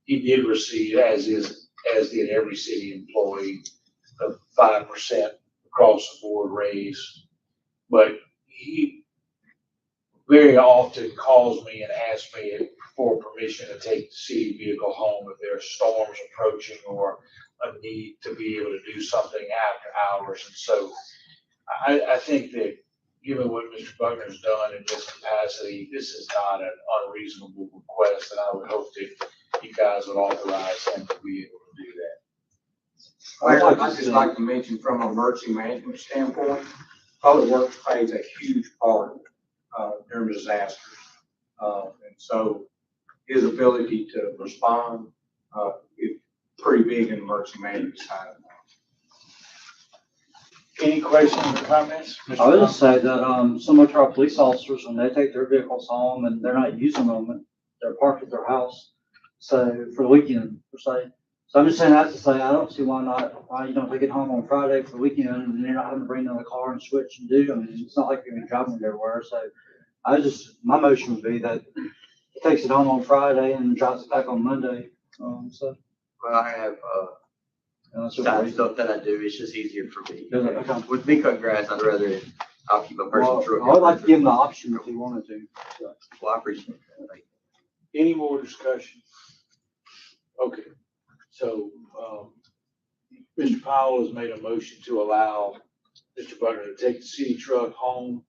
did receive, as did every city employee, a 5% across the board raise. But he very often calls me and asks me for permission to take the city vehicle home if there are storms approaching or a need to be able to do something after hours. And so I think that given what Mr. Buckner's done in this capacity, this is not an unreasonable request, and I would hope that you guys would authorize him to be able to do that. I'd just like to mention from an emergency management standpoint, public works plays a huge part during disasters. And so his ability to respond is pretty big in emergency management side. Any questions or comments? I would just say that, some of our police officers, when they take their vehicles home and they're not using them, they're parked at their house. So for the weekend, per se. So I'm just saying that to say, I don't see why you don't take it home on Friday for the weekend and you're not having to bring another car and switch and do. I mean, it's not like you're gonna be driving it everywhere. So my motion would be that he takes it home on Friday and drives it back on Monday. So. Well, I have, side stuff that I do. It's just easier for me. Okay. With me cutting grass, I'll keep my personal truck. I would like to give him the option if he wanted to. So. Well, I appreciate that. Thank you. Any more discussion? Okay, so, Mr. Powell has made a motion to allow Mr. Buckner to take the city truck home.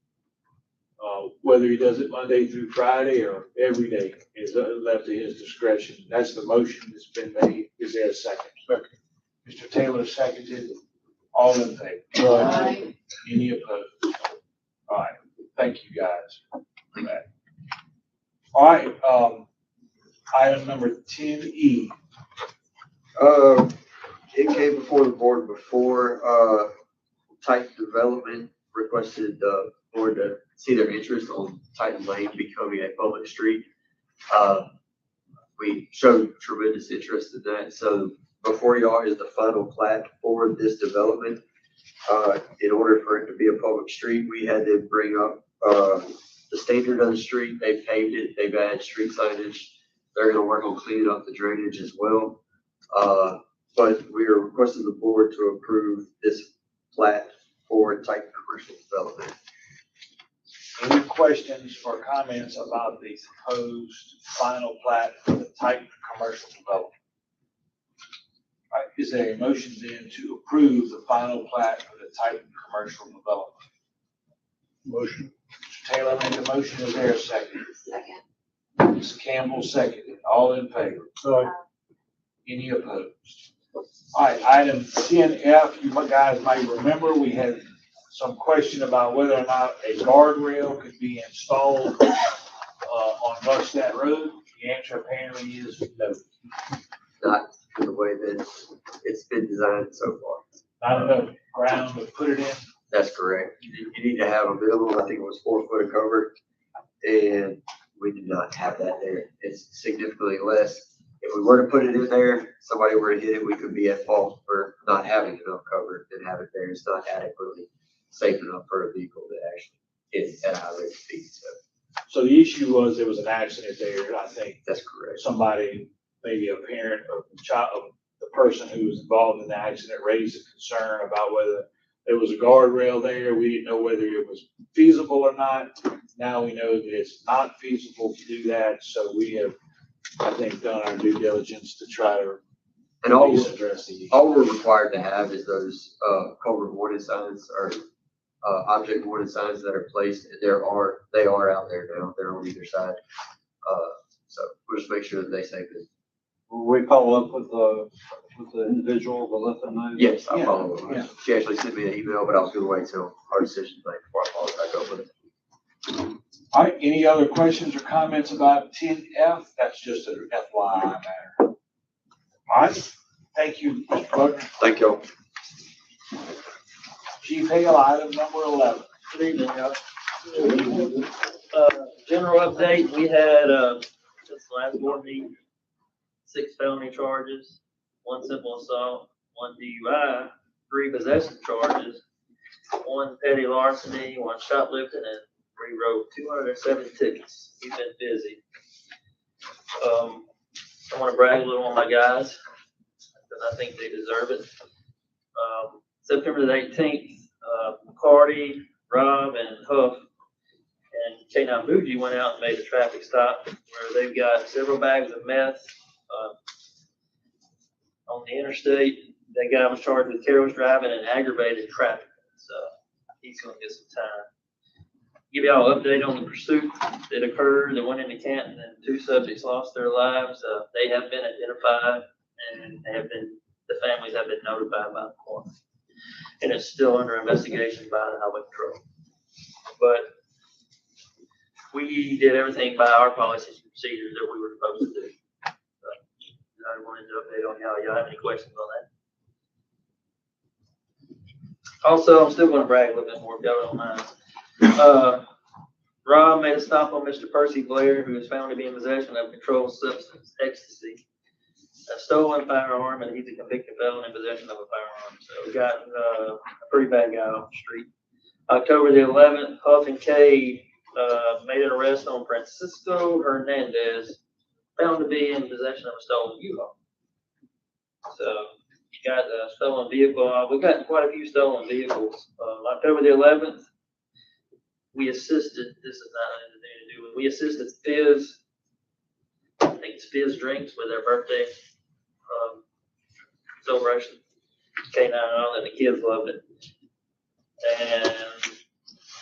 Whether he does it Monday through Friday or every day is left to his discretion. That's the motion that's been made. Is there a second? Okay. Mr. Taylor seconded. All in favor? Aye. Any opposed? All right, thank you guys for that. All right, item number 10E. It came before the board before, Titan Development requested the board to see their interest on Titan Lane becoming a public street. We showed tremendous interest in that. So before y'all is the final plat for this development. In order for it to be a public street, we had to bring up, the standard of the street. They paved it, they've added street signage. They're gonna work on cleaning up the drainage as well. But we are requesting the board to approve this plat for Titan Commercial Development. Any questions or comments about the proposed final plat for the Titan Commercial Development? All right, is there a motion then to approve the final plat for the Titan Commercial Development? Motion. Mr. Taylor made the motion. Is there a second? Second. Ms. Campbell seconded. All in favor? Any opposed? All right, item 10F, you guys might remember we had some question about whether or not a guardrail could be installed on Buckstadt Road. The answer apparently is no. in the way that it's been designed so far. Not enough ground to put it in. That's correct. You need to have a minimum, I think it was 4 foot of cover, and we do not have that there. It's significantly less. If we were to put it in there, somebody were to hit it, we could be at fault for not having enough cover and have it there. It's not adequately safe enough for a vehicle to actually hit at a high rate of speed. So the issue was there was an accident there, I think. That's correct. Somebody, maybe a parent of the child, of the person who was involved in the accident raised a concern about whether there was a guardrail there. We didn't know whether it was feasible or not. Now we know that it's not feasible to do that, so we have, I think, done our due diligence to try to And all address the issue. all we're required to have is those culvert warning signs or object warning signs that are placed. They are out there now. They're on either side. So we'll just make sure that they say this. Will we follow up with the individual, we'll let them know? Yes, I'll follow up. Yeah. She actually sent me an email, but I was gonna wait till our decision made before I followed back up with it. All right, any other questions or comments about 10F? That's just an FYI matter. All right, thank you, Mr. Butler. Thank y'all. Chief Hale, item number 11. Good evening, y'all. General update, we had, since the last board meeting, 6 felony charges, 1 simple assault, 1 DUI, 3 possession charges, 1 petty larceny, 1 shoplifting, and we wrote 207 tickets. We've been busy. I want to brag a little on my guys, because I think they deserve it. September the 18th, McCarty, Rob, and Huff and K9 Muji went out and made a traffic stop where they've got several bags of meth on the interstate. That guy was charged with careless driving and aggravated traffic, so he's going to get some time. Give y'all an update on the pursuit that occurred that went into Canton, and 2 subjects lost their lives. They have been identified, and the families have been notified by the court. And it's still under investigation by the Highway Patrol. But we did everything by our policies and procedures that we were supposed to do. I wanted to update on y'all have any questions on that? Also, I'm still going to brag a little bit more if y'all don't mind. Rob made a stop on Mr. Percy Blair, who was found to be in possession of controlled substance, ecstasy, a stolen firearm, and he's a convicted felon in possession of a firearm. So we got a pretty bad guy off the street. October the 11th, Huff and Kay made an arrest on Francisco Hernandez, found to be in possession of a stolen U-Haul. So got a stolen vehicle. We've got quite a few stolen vehicles. October the 11th, we assisted, this is not anything to do with, we assisted Fizz, I think it's Fizz Drinks with their birthday celebration. K9 and all, and the kids loved it. And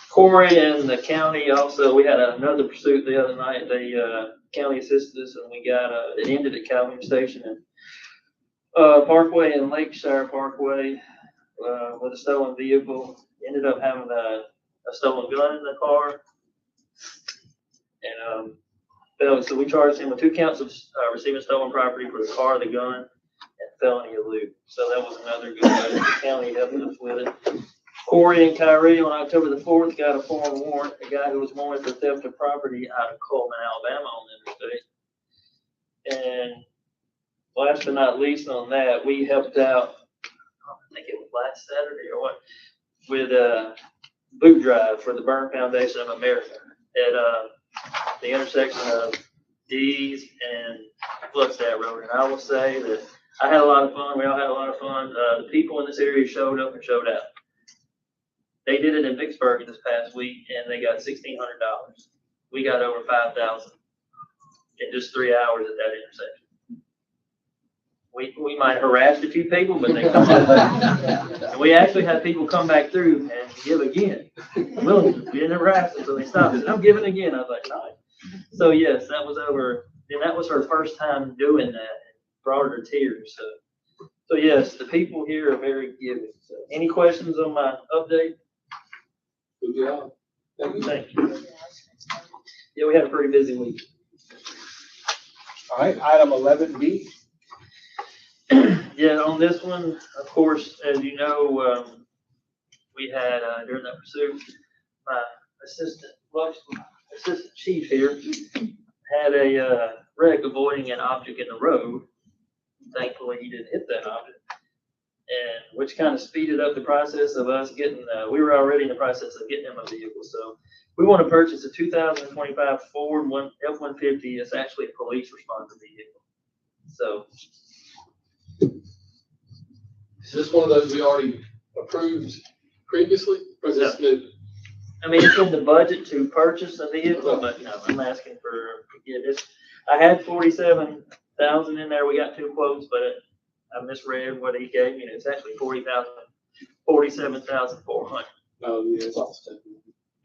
Corey and the county also, we had another pursuit the other night. They, county assisted us, and we got, it ended at Calhoun Station and Parkway and Lakeshire Parkway with a stolen vehicle. Ended up having a stolen gun in the car. And so we charged him with 2 counts of receiving stolen property for the car, the gun, and felony elude. So that was another good way. The county helped us with it. Corey and Kyrie on October the 4th got a foreign warrant, a guy who was wanted for theft of property out of Coleman, Alabama on the interstate. And last but not least on that, we helped out, I think it was last Saturday or what, with a boot drive for the Burn Foundation of America at the intersection of D's and Flugstadt Road. And I will say that I had a lot of fun. We all had a lot of fun. The people in this area showed up and showed out. They did it in Vicksburg this past week, and they got $1,600. We got over 5,000 in just 3 hours at that intersection. We might have harassed a few people, but they come back. And we actually had people come back through and give again. Willingly. We didn't harass them, so they stopped and said, I'm giving again. I was like, nice. So yes, that was over, and that was her first time doing that, and brought her to tears. So yes, the people here are very giving. So any questions on my update? Good job. Thank you. Yeah, we had a pretty busy week. All right, item 11B. Yeah, on this one, of course, as you know, we had, during that pursuit, my assistant, well, my assistant chief here had a, wreck avoiding an object in the road. Thankfully, he didn't hit that object. And which kind of speeded up the process of us getting, we were already in the process of getting him a vehicle. So we want to purchase a 2025 Ford F-150. It's actually a police response vehicle. So. Is this one of those we already approved previously, or is this new? I mean, it's in the budget to purchase a vehicle, but no, I'm asking for forgiveness. I had 47,000 in there. We got 2 quotes, but I misread what he gave me. It's actually 47,400. Oh, yeah, it's awesome.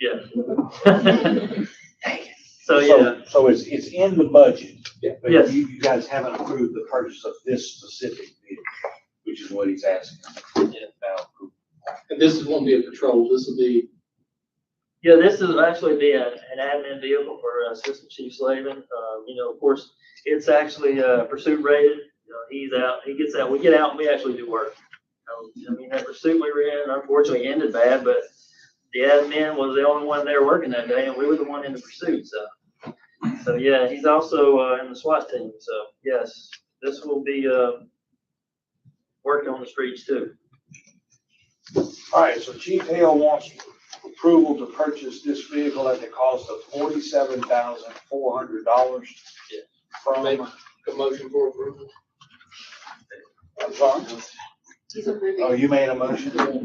Yeah. So, yeah. So it's in the budget. Yeah. But Yes. you guys haven't approved the purchase of this specific vehicle, which is what he's asking. Yeah. Now, And this won't be a patrol, this will be, Yeah, this is actually be an admin vehicle for Assistant Chief Slavin. You know, of course, it's actually pursuit rated. You know, he's out, he gets out, we get out and we actually do work. I mean, that pursuit we were in unfortunately ended bad, but the admin was the only one there working that day and we were the one in the pursuit, so yeah, he's also in the SWAT team. So yes, this will be working on the streets too. all right, so Chief Hale wants approval to purchase this vehicle at the cost of $47,400. Yeah. From, make a motion for approval. I'm sorry? He's approving. Oh, you made a motion? All right.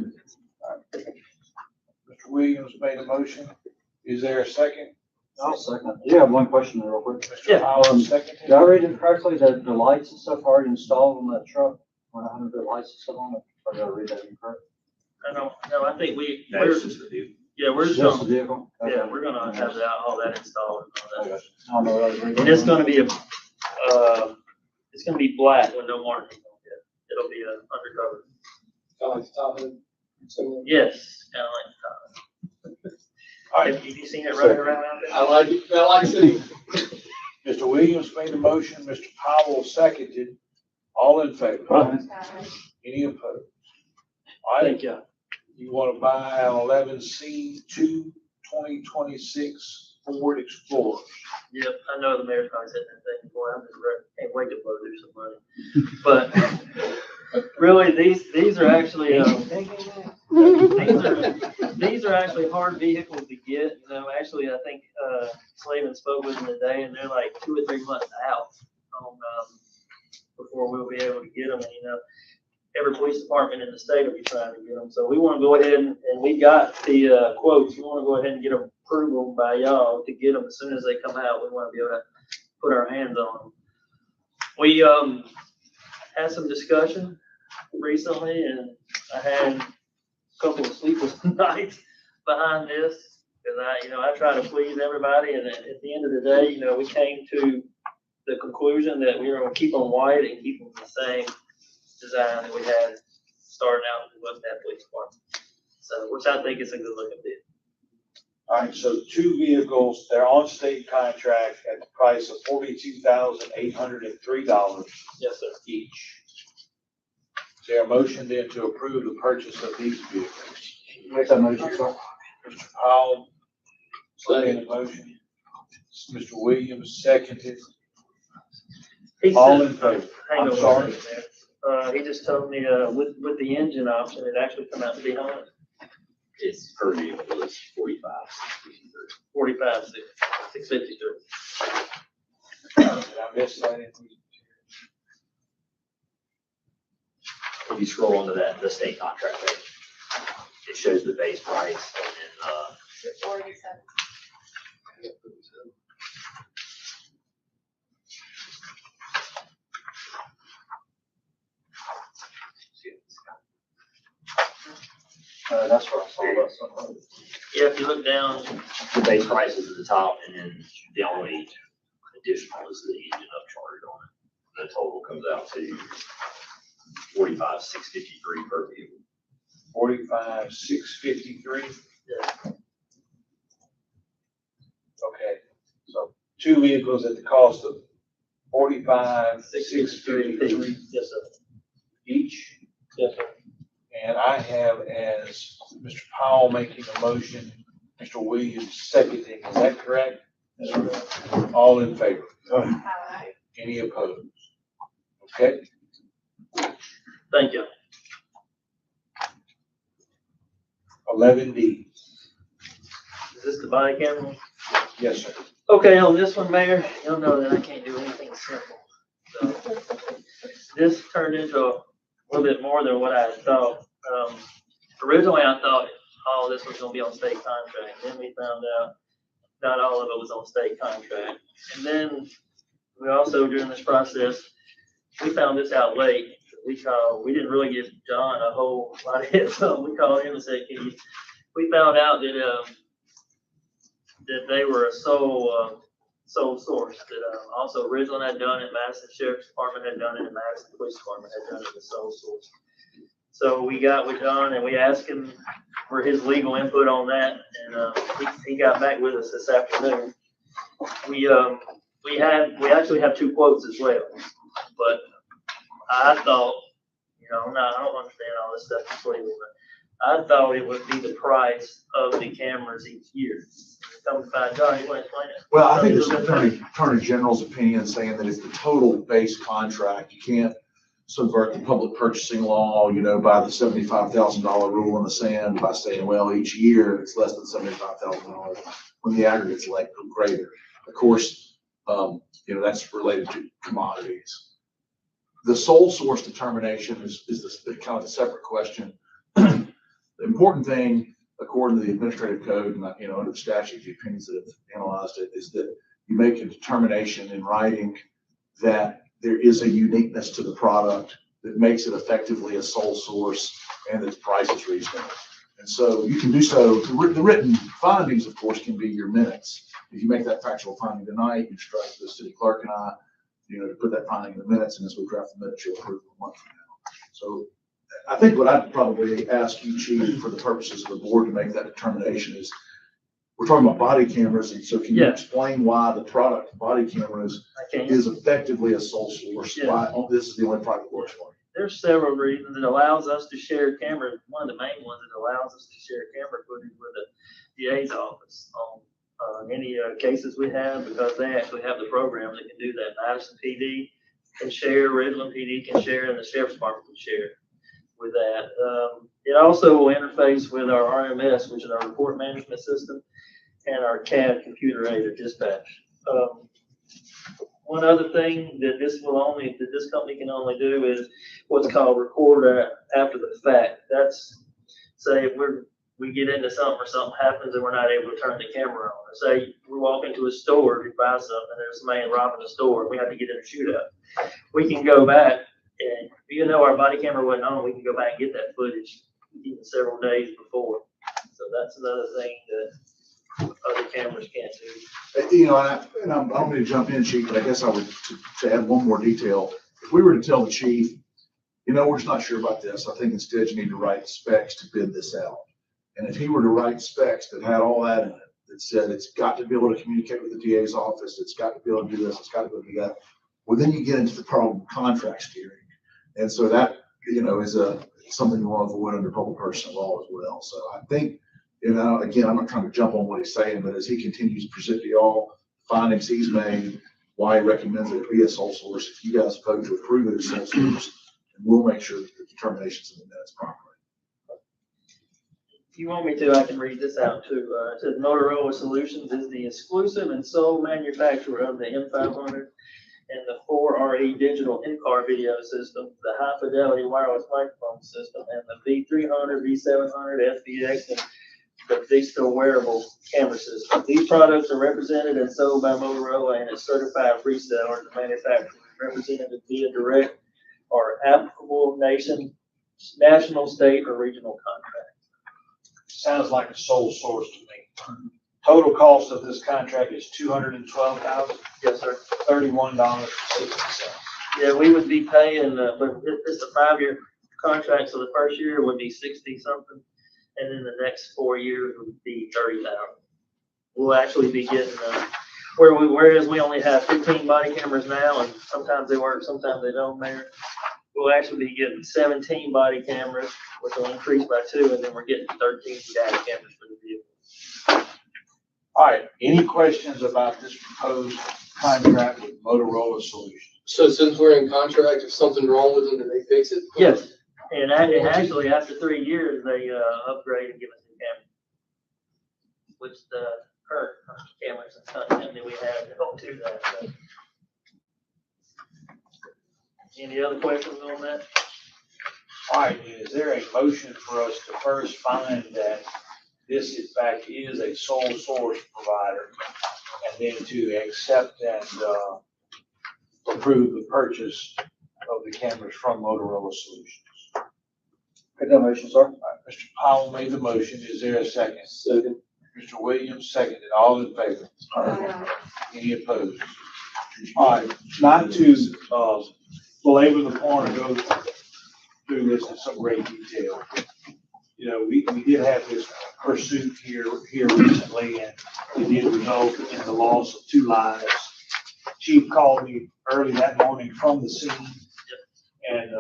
Mr. Williams made a motion. Is there a second? I'll second. Yeah, I have one question there real quick. Mr. Howard, second. Did I read it correctly that the lights and stuff are already installed on that truck? 100 lights and stuff on it? Or did I read that incorrect? No, I think we're That's just, just the deal. yeah, we're just Just the gonna, vehicle? yeah, we're gonna have that, all that installed and all that. I don't know what I was reading. And it's gonna be it's gonna be black with no marking on it. It'll be undercover. I like the top end. So, Yes, kind of like All right, have you seen it running around out there? I like it, I like seeing. Mr. Williams made a motion, Mr. Powell seconded. All in favor? Any opposed? All right, Thank you. you want to buy an 11C 2026 Ford Explorer. Yep, I know the mayor's probably said that thing before. I'm just ready, can't wait to blow through some money. But really, these are actually, these are actually hard vehicles to get. You know, actually, I think, Slavin spoke with them today and they're like 2 or 3 months out on, before we'll be able to get them. And, you know, every police department in the state will be trying to get them. So we want to go ahead and we got the, quotes. We want to go ahead and get approval by y'all to get them as soon as they come out. We want to be able to put our hands on them. We, had some discussion recently and I had a couple of sleepless nights behind this because I try to please everybody. And at the end of the day, you know, we came to the conclusion that we were going to keep them white and keep them the same design that we had starting out with that police department. So, which I think is a good looking vehicle. All right, so 2 vehicles, they're on state contract at the price of $42,803 Yes, sir. each. Is there a motion then to approve the purchase of these vehicles? Make that motion, sir. Mr. Powell, second the motion. Mr. Williams, seconded. He All said- in favor? Hang I'm on sorry. a second there. He just told me, with the engine option, it actually come out to be how much? It's per vehicle, it's 45. 45, 653. Did I miss that? If you scroll onto that, the state contract page, it shows the base price and then, 47. That's where I saw that. So, Yeah, if you look down, the base price is at the top and then the only additional is the engine upcharge on it. The total comes out to 45,653 per vehicle. 45,653. yeah, Okay, so 2 vehicles at the cost of 45,653 Yes, sir. Yes, sir. And I have as Mr. Powell making a motion, Mr. Williams seconding. Is that correct? All in favor? Any opposed? Okay. Thank you. 11D. Is this the body camera? Yes, sir. Okay, on this one, Mayor, you'll know that I can't do anything simple. So this turned into a little bit more than what I had thought. Originally, I thought all of this was gonna be on state contract. Then we found out not all of it was on state contract. And then we also, during this process, we found this out late. We didn't really give John a whole lot of hits, so we called him and said, we found out that, that they were a sole source, that, also Ridgeland had done it, Madison Sheriff's Department had done it, and Madison Police Department had done it as sole source. So we got with John and we asked him for his legal input on that, and, he got back with us this afternoon. We actually have two quotes as well, but I thought, I don't understand all this stuff completely, but I thought it would be the price of the cameras each year. Come to find John, you want to explain it? Well, I think it's Attorney General's opinion saying that it's the total base contract. You can't subvert the public purchasing law, by the $75,000 rule in the sand by saying, well, each year it's less than $75,000 when the aggregate's like greater. Of course, that's related to commodities. The sole source determination is kind of a separate question. The important thing, according to the administrative code and, under the statute, the opinions that have analyzed it, is that you make a determination in writing that there is a uniqueness to the product that makes it effectively a sole source and its price is reasonable. And so you can do so. The written findings, of course, can be your minutes. If you make that factual finding tonight, you instruct the city clerk and I, to put that finding in the minutes, and as we draft the minutes, you'll approve them a month from now. So I think what I'd probably ask you, Chief, for the purposes of the board to make that determination is, we're talking about body cameras, and so can you explain why the product body cameras is effectively a sole source? Yeah. Why this is the only product that works for you? There's several reasons. It allows us to share camera. One of the main ones, it allows us to share camera footage with the DA's office on any cases we have, because they actually have the program that can do that. Madison PD can share, Ridgeland PD can share, and the Sheriff's Department can share with that. It also will interface with our RMS, which is our report management system, and our CAD computer aided dispatch. One other thing that this company can only do is what's called record after the fact. That's, say if we get into something or something happens and we're not able to turn the camera on. Or say we walk into a store to buy something and there's somebody robbing the store and we have to get in a shootout. We can go back, and even though our body camera wasn't on, we can go back and get that footage even several days before. So that's another thing that other cameras can't do. And I don't mean to jump in, Chief, but I guess I would, to add one more detail. If we were to tell the chief, we're just not sure about this, I think instead you need to write specs to bid this out. And if he were to write specs that had all that in it, that said it's got to be able to communicate with the DA's office, it's got to be able to do this, it's got to be able to do that, well, then you get into the problem of contract steering. And so that, is something you want to avoid under public purchasing law as well. So I think, again, I'm not trying to jump on what he's saying, but as he continues to present to y'all findings he's made, why he recommends it be a sole source, if you guys vote to approve it as sole source, and we'll make sure that the determinations in the minutes properly. If you want me to, I can read this out too. It says Motorola Solutions is the exclusive and sole manufacturer of the M500 and the 4RE digital in-car video system, the high fidelity wireless microphone system, and the V300, V700, FBX, and the digital wearable camera system. These products are represented and sold by Motorola and its certified reseller to manufacturers represented via direct or applicable national, state, or regional contract. Sounds like a sole source to me. Total cost of this contract is $212,000. Yes, sir. $31.60. Yeah, we would be paying, but it's a 5-year contract, so the first year would be 60 something, and then the next 4 years would be 30,000. We'll actually be getting whereas we only have 15 body cameras now, and sometimes they work, sometimes they don't. There, we'll actually be getting 17 body cameras, which will increase by 2, and then we're getting 13 data cameras for the vehicle. All right, any questions about this proposed contract with Motorola Solutions? So since we're in contract, if something's wrong with them, then they fix it? Yes, and actually, after 3 years, they upgrade and give us a camera, which the current cameras and that we have don't do that. So. Any other questions on that? All right, is there a motion for us to first find that this in fact is a sole source provider, and then to accept and approve the purchase of the cameras from Motorola Solutions? Make that motion, sir. All right, Mr. Powell made the motion. Is there a second? Second. Mr. Williams seconded. All in favor? Any opposed? All right, not to belabor the point or go through this in some great detail. You know, we did have this pursuit here recently, and it did result in the loss of 2 lives. Chief called me early that morning from the scene and,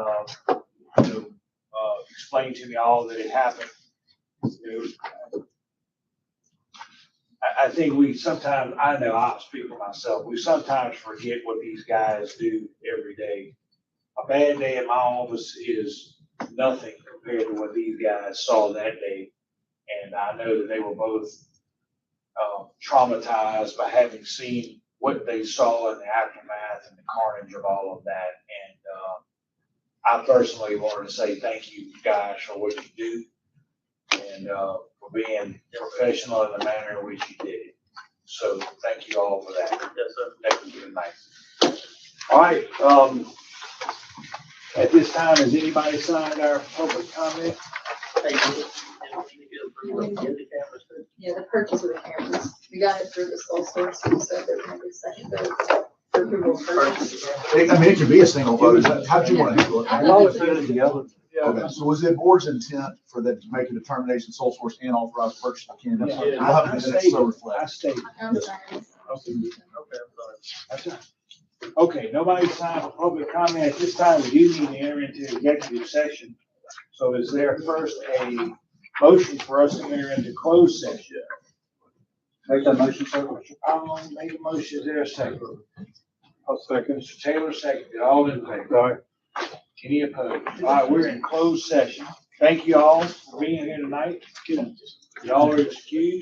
explained to me all that had happened. You know, I think we sometimes, I know I'll speak for myself, we sometimes forget what these guys do every day. A bad day in my office is nothing compared to what these guys saw that day. And I know that they were both traumatized by having seen what they saw in the aftermath and the carnage of all of that. And I personally wanted to say thank you guys for what you do and for being professional in the manner in which you did it. So thank you all for that. Yes, sir. Thank you. Good night. All right. At this time, has anybody signed our public comment? Yeah, the purchase of the cameras. We got it through the sole source, so that we're gonna do second vote for approval of purchase. I mean, it could be a single vote. How'd you want to handle it? I always put it together. Okay, so was the board's intent for that to make a determination, sole source and authorize purchase of cameras? Yeah. We'll have it in the minutes so I reflect. stated. I'm Yes. sorry. Okay, I'm sorry. That's right. Okay, nobody signed for public comment. At this time, we do need to enter into executive session. So is there first a motion for us to enter into closed session? Make that motion, sir. I'll make a motion. Is there a second? I'll second. Mr. Taylor seconded. All in favor? Any opposed? All right, we're in closed session. Thank you all for being here tonight. Y'all are excused.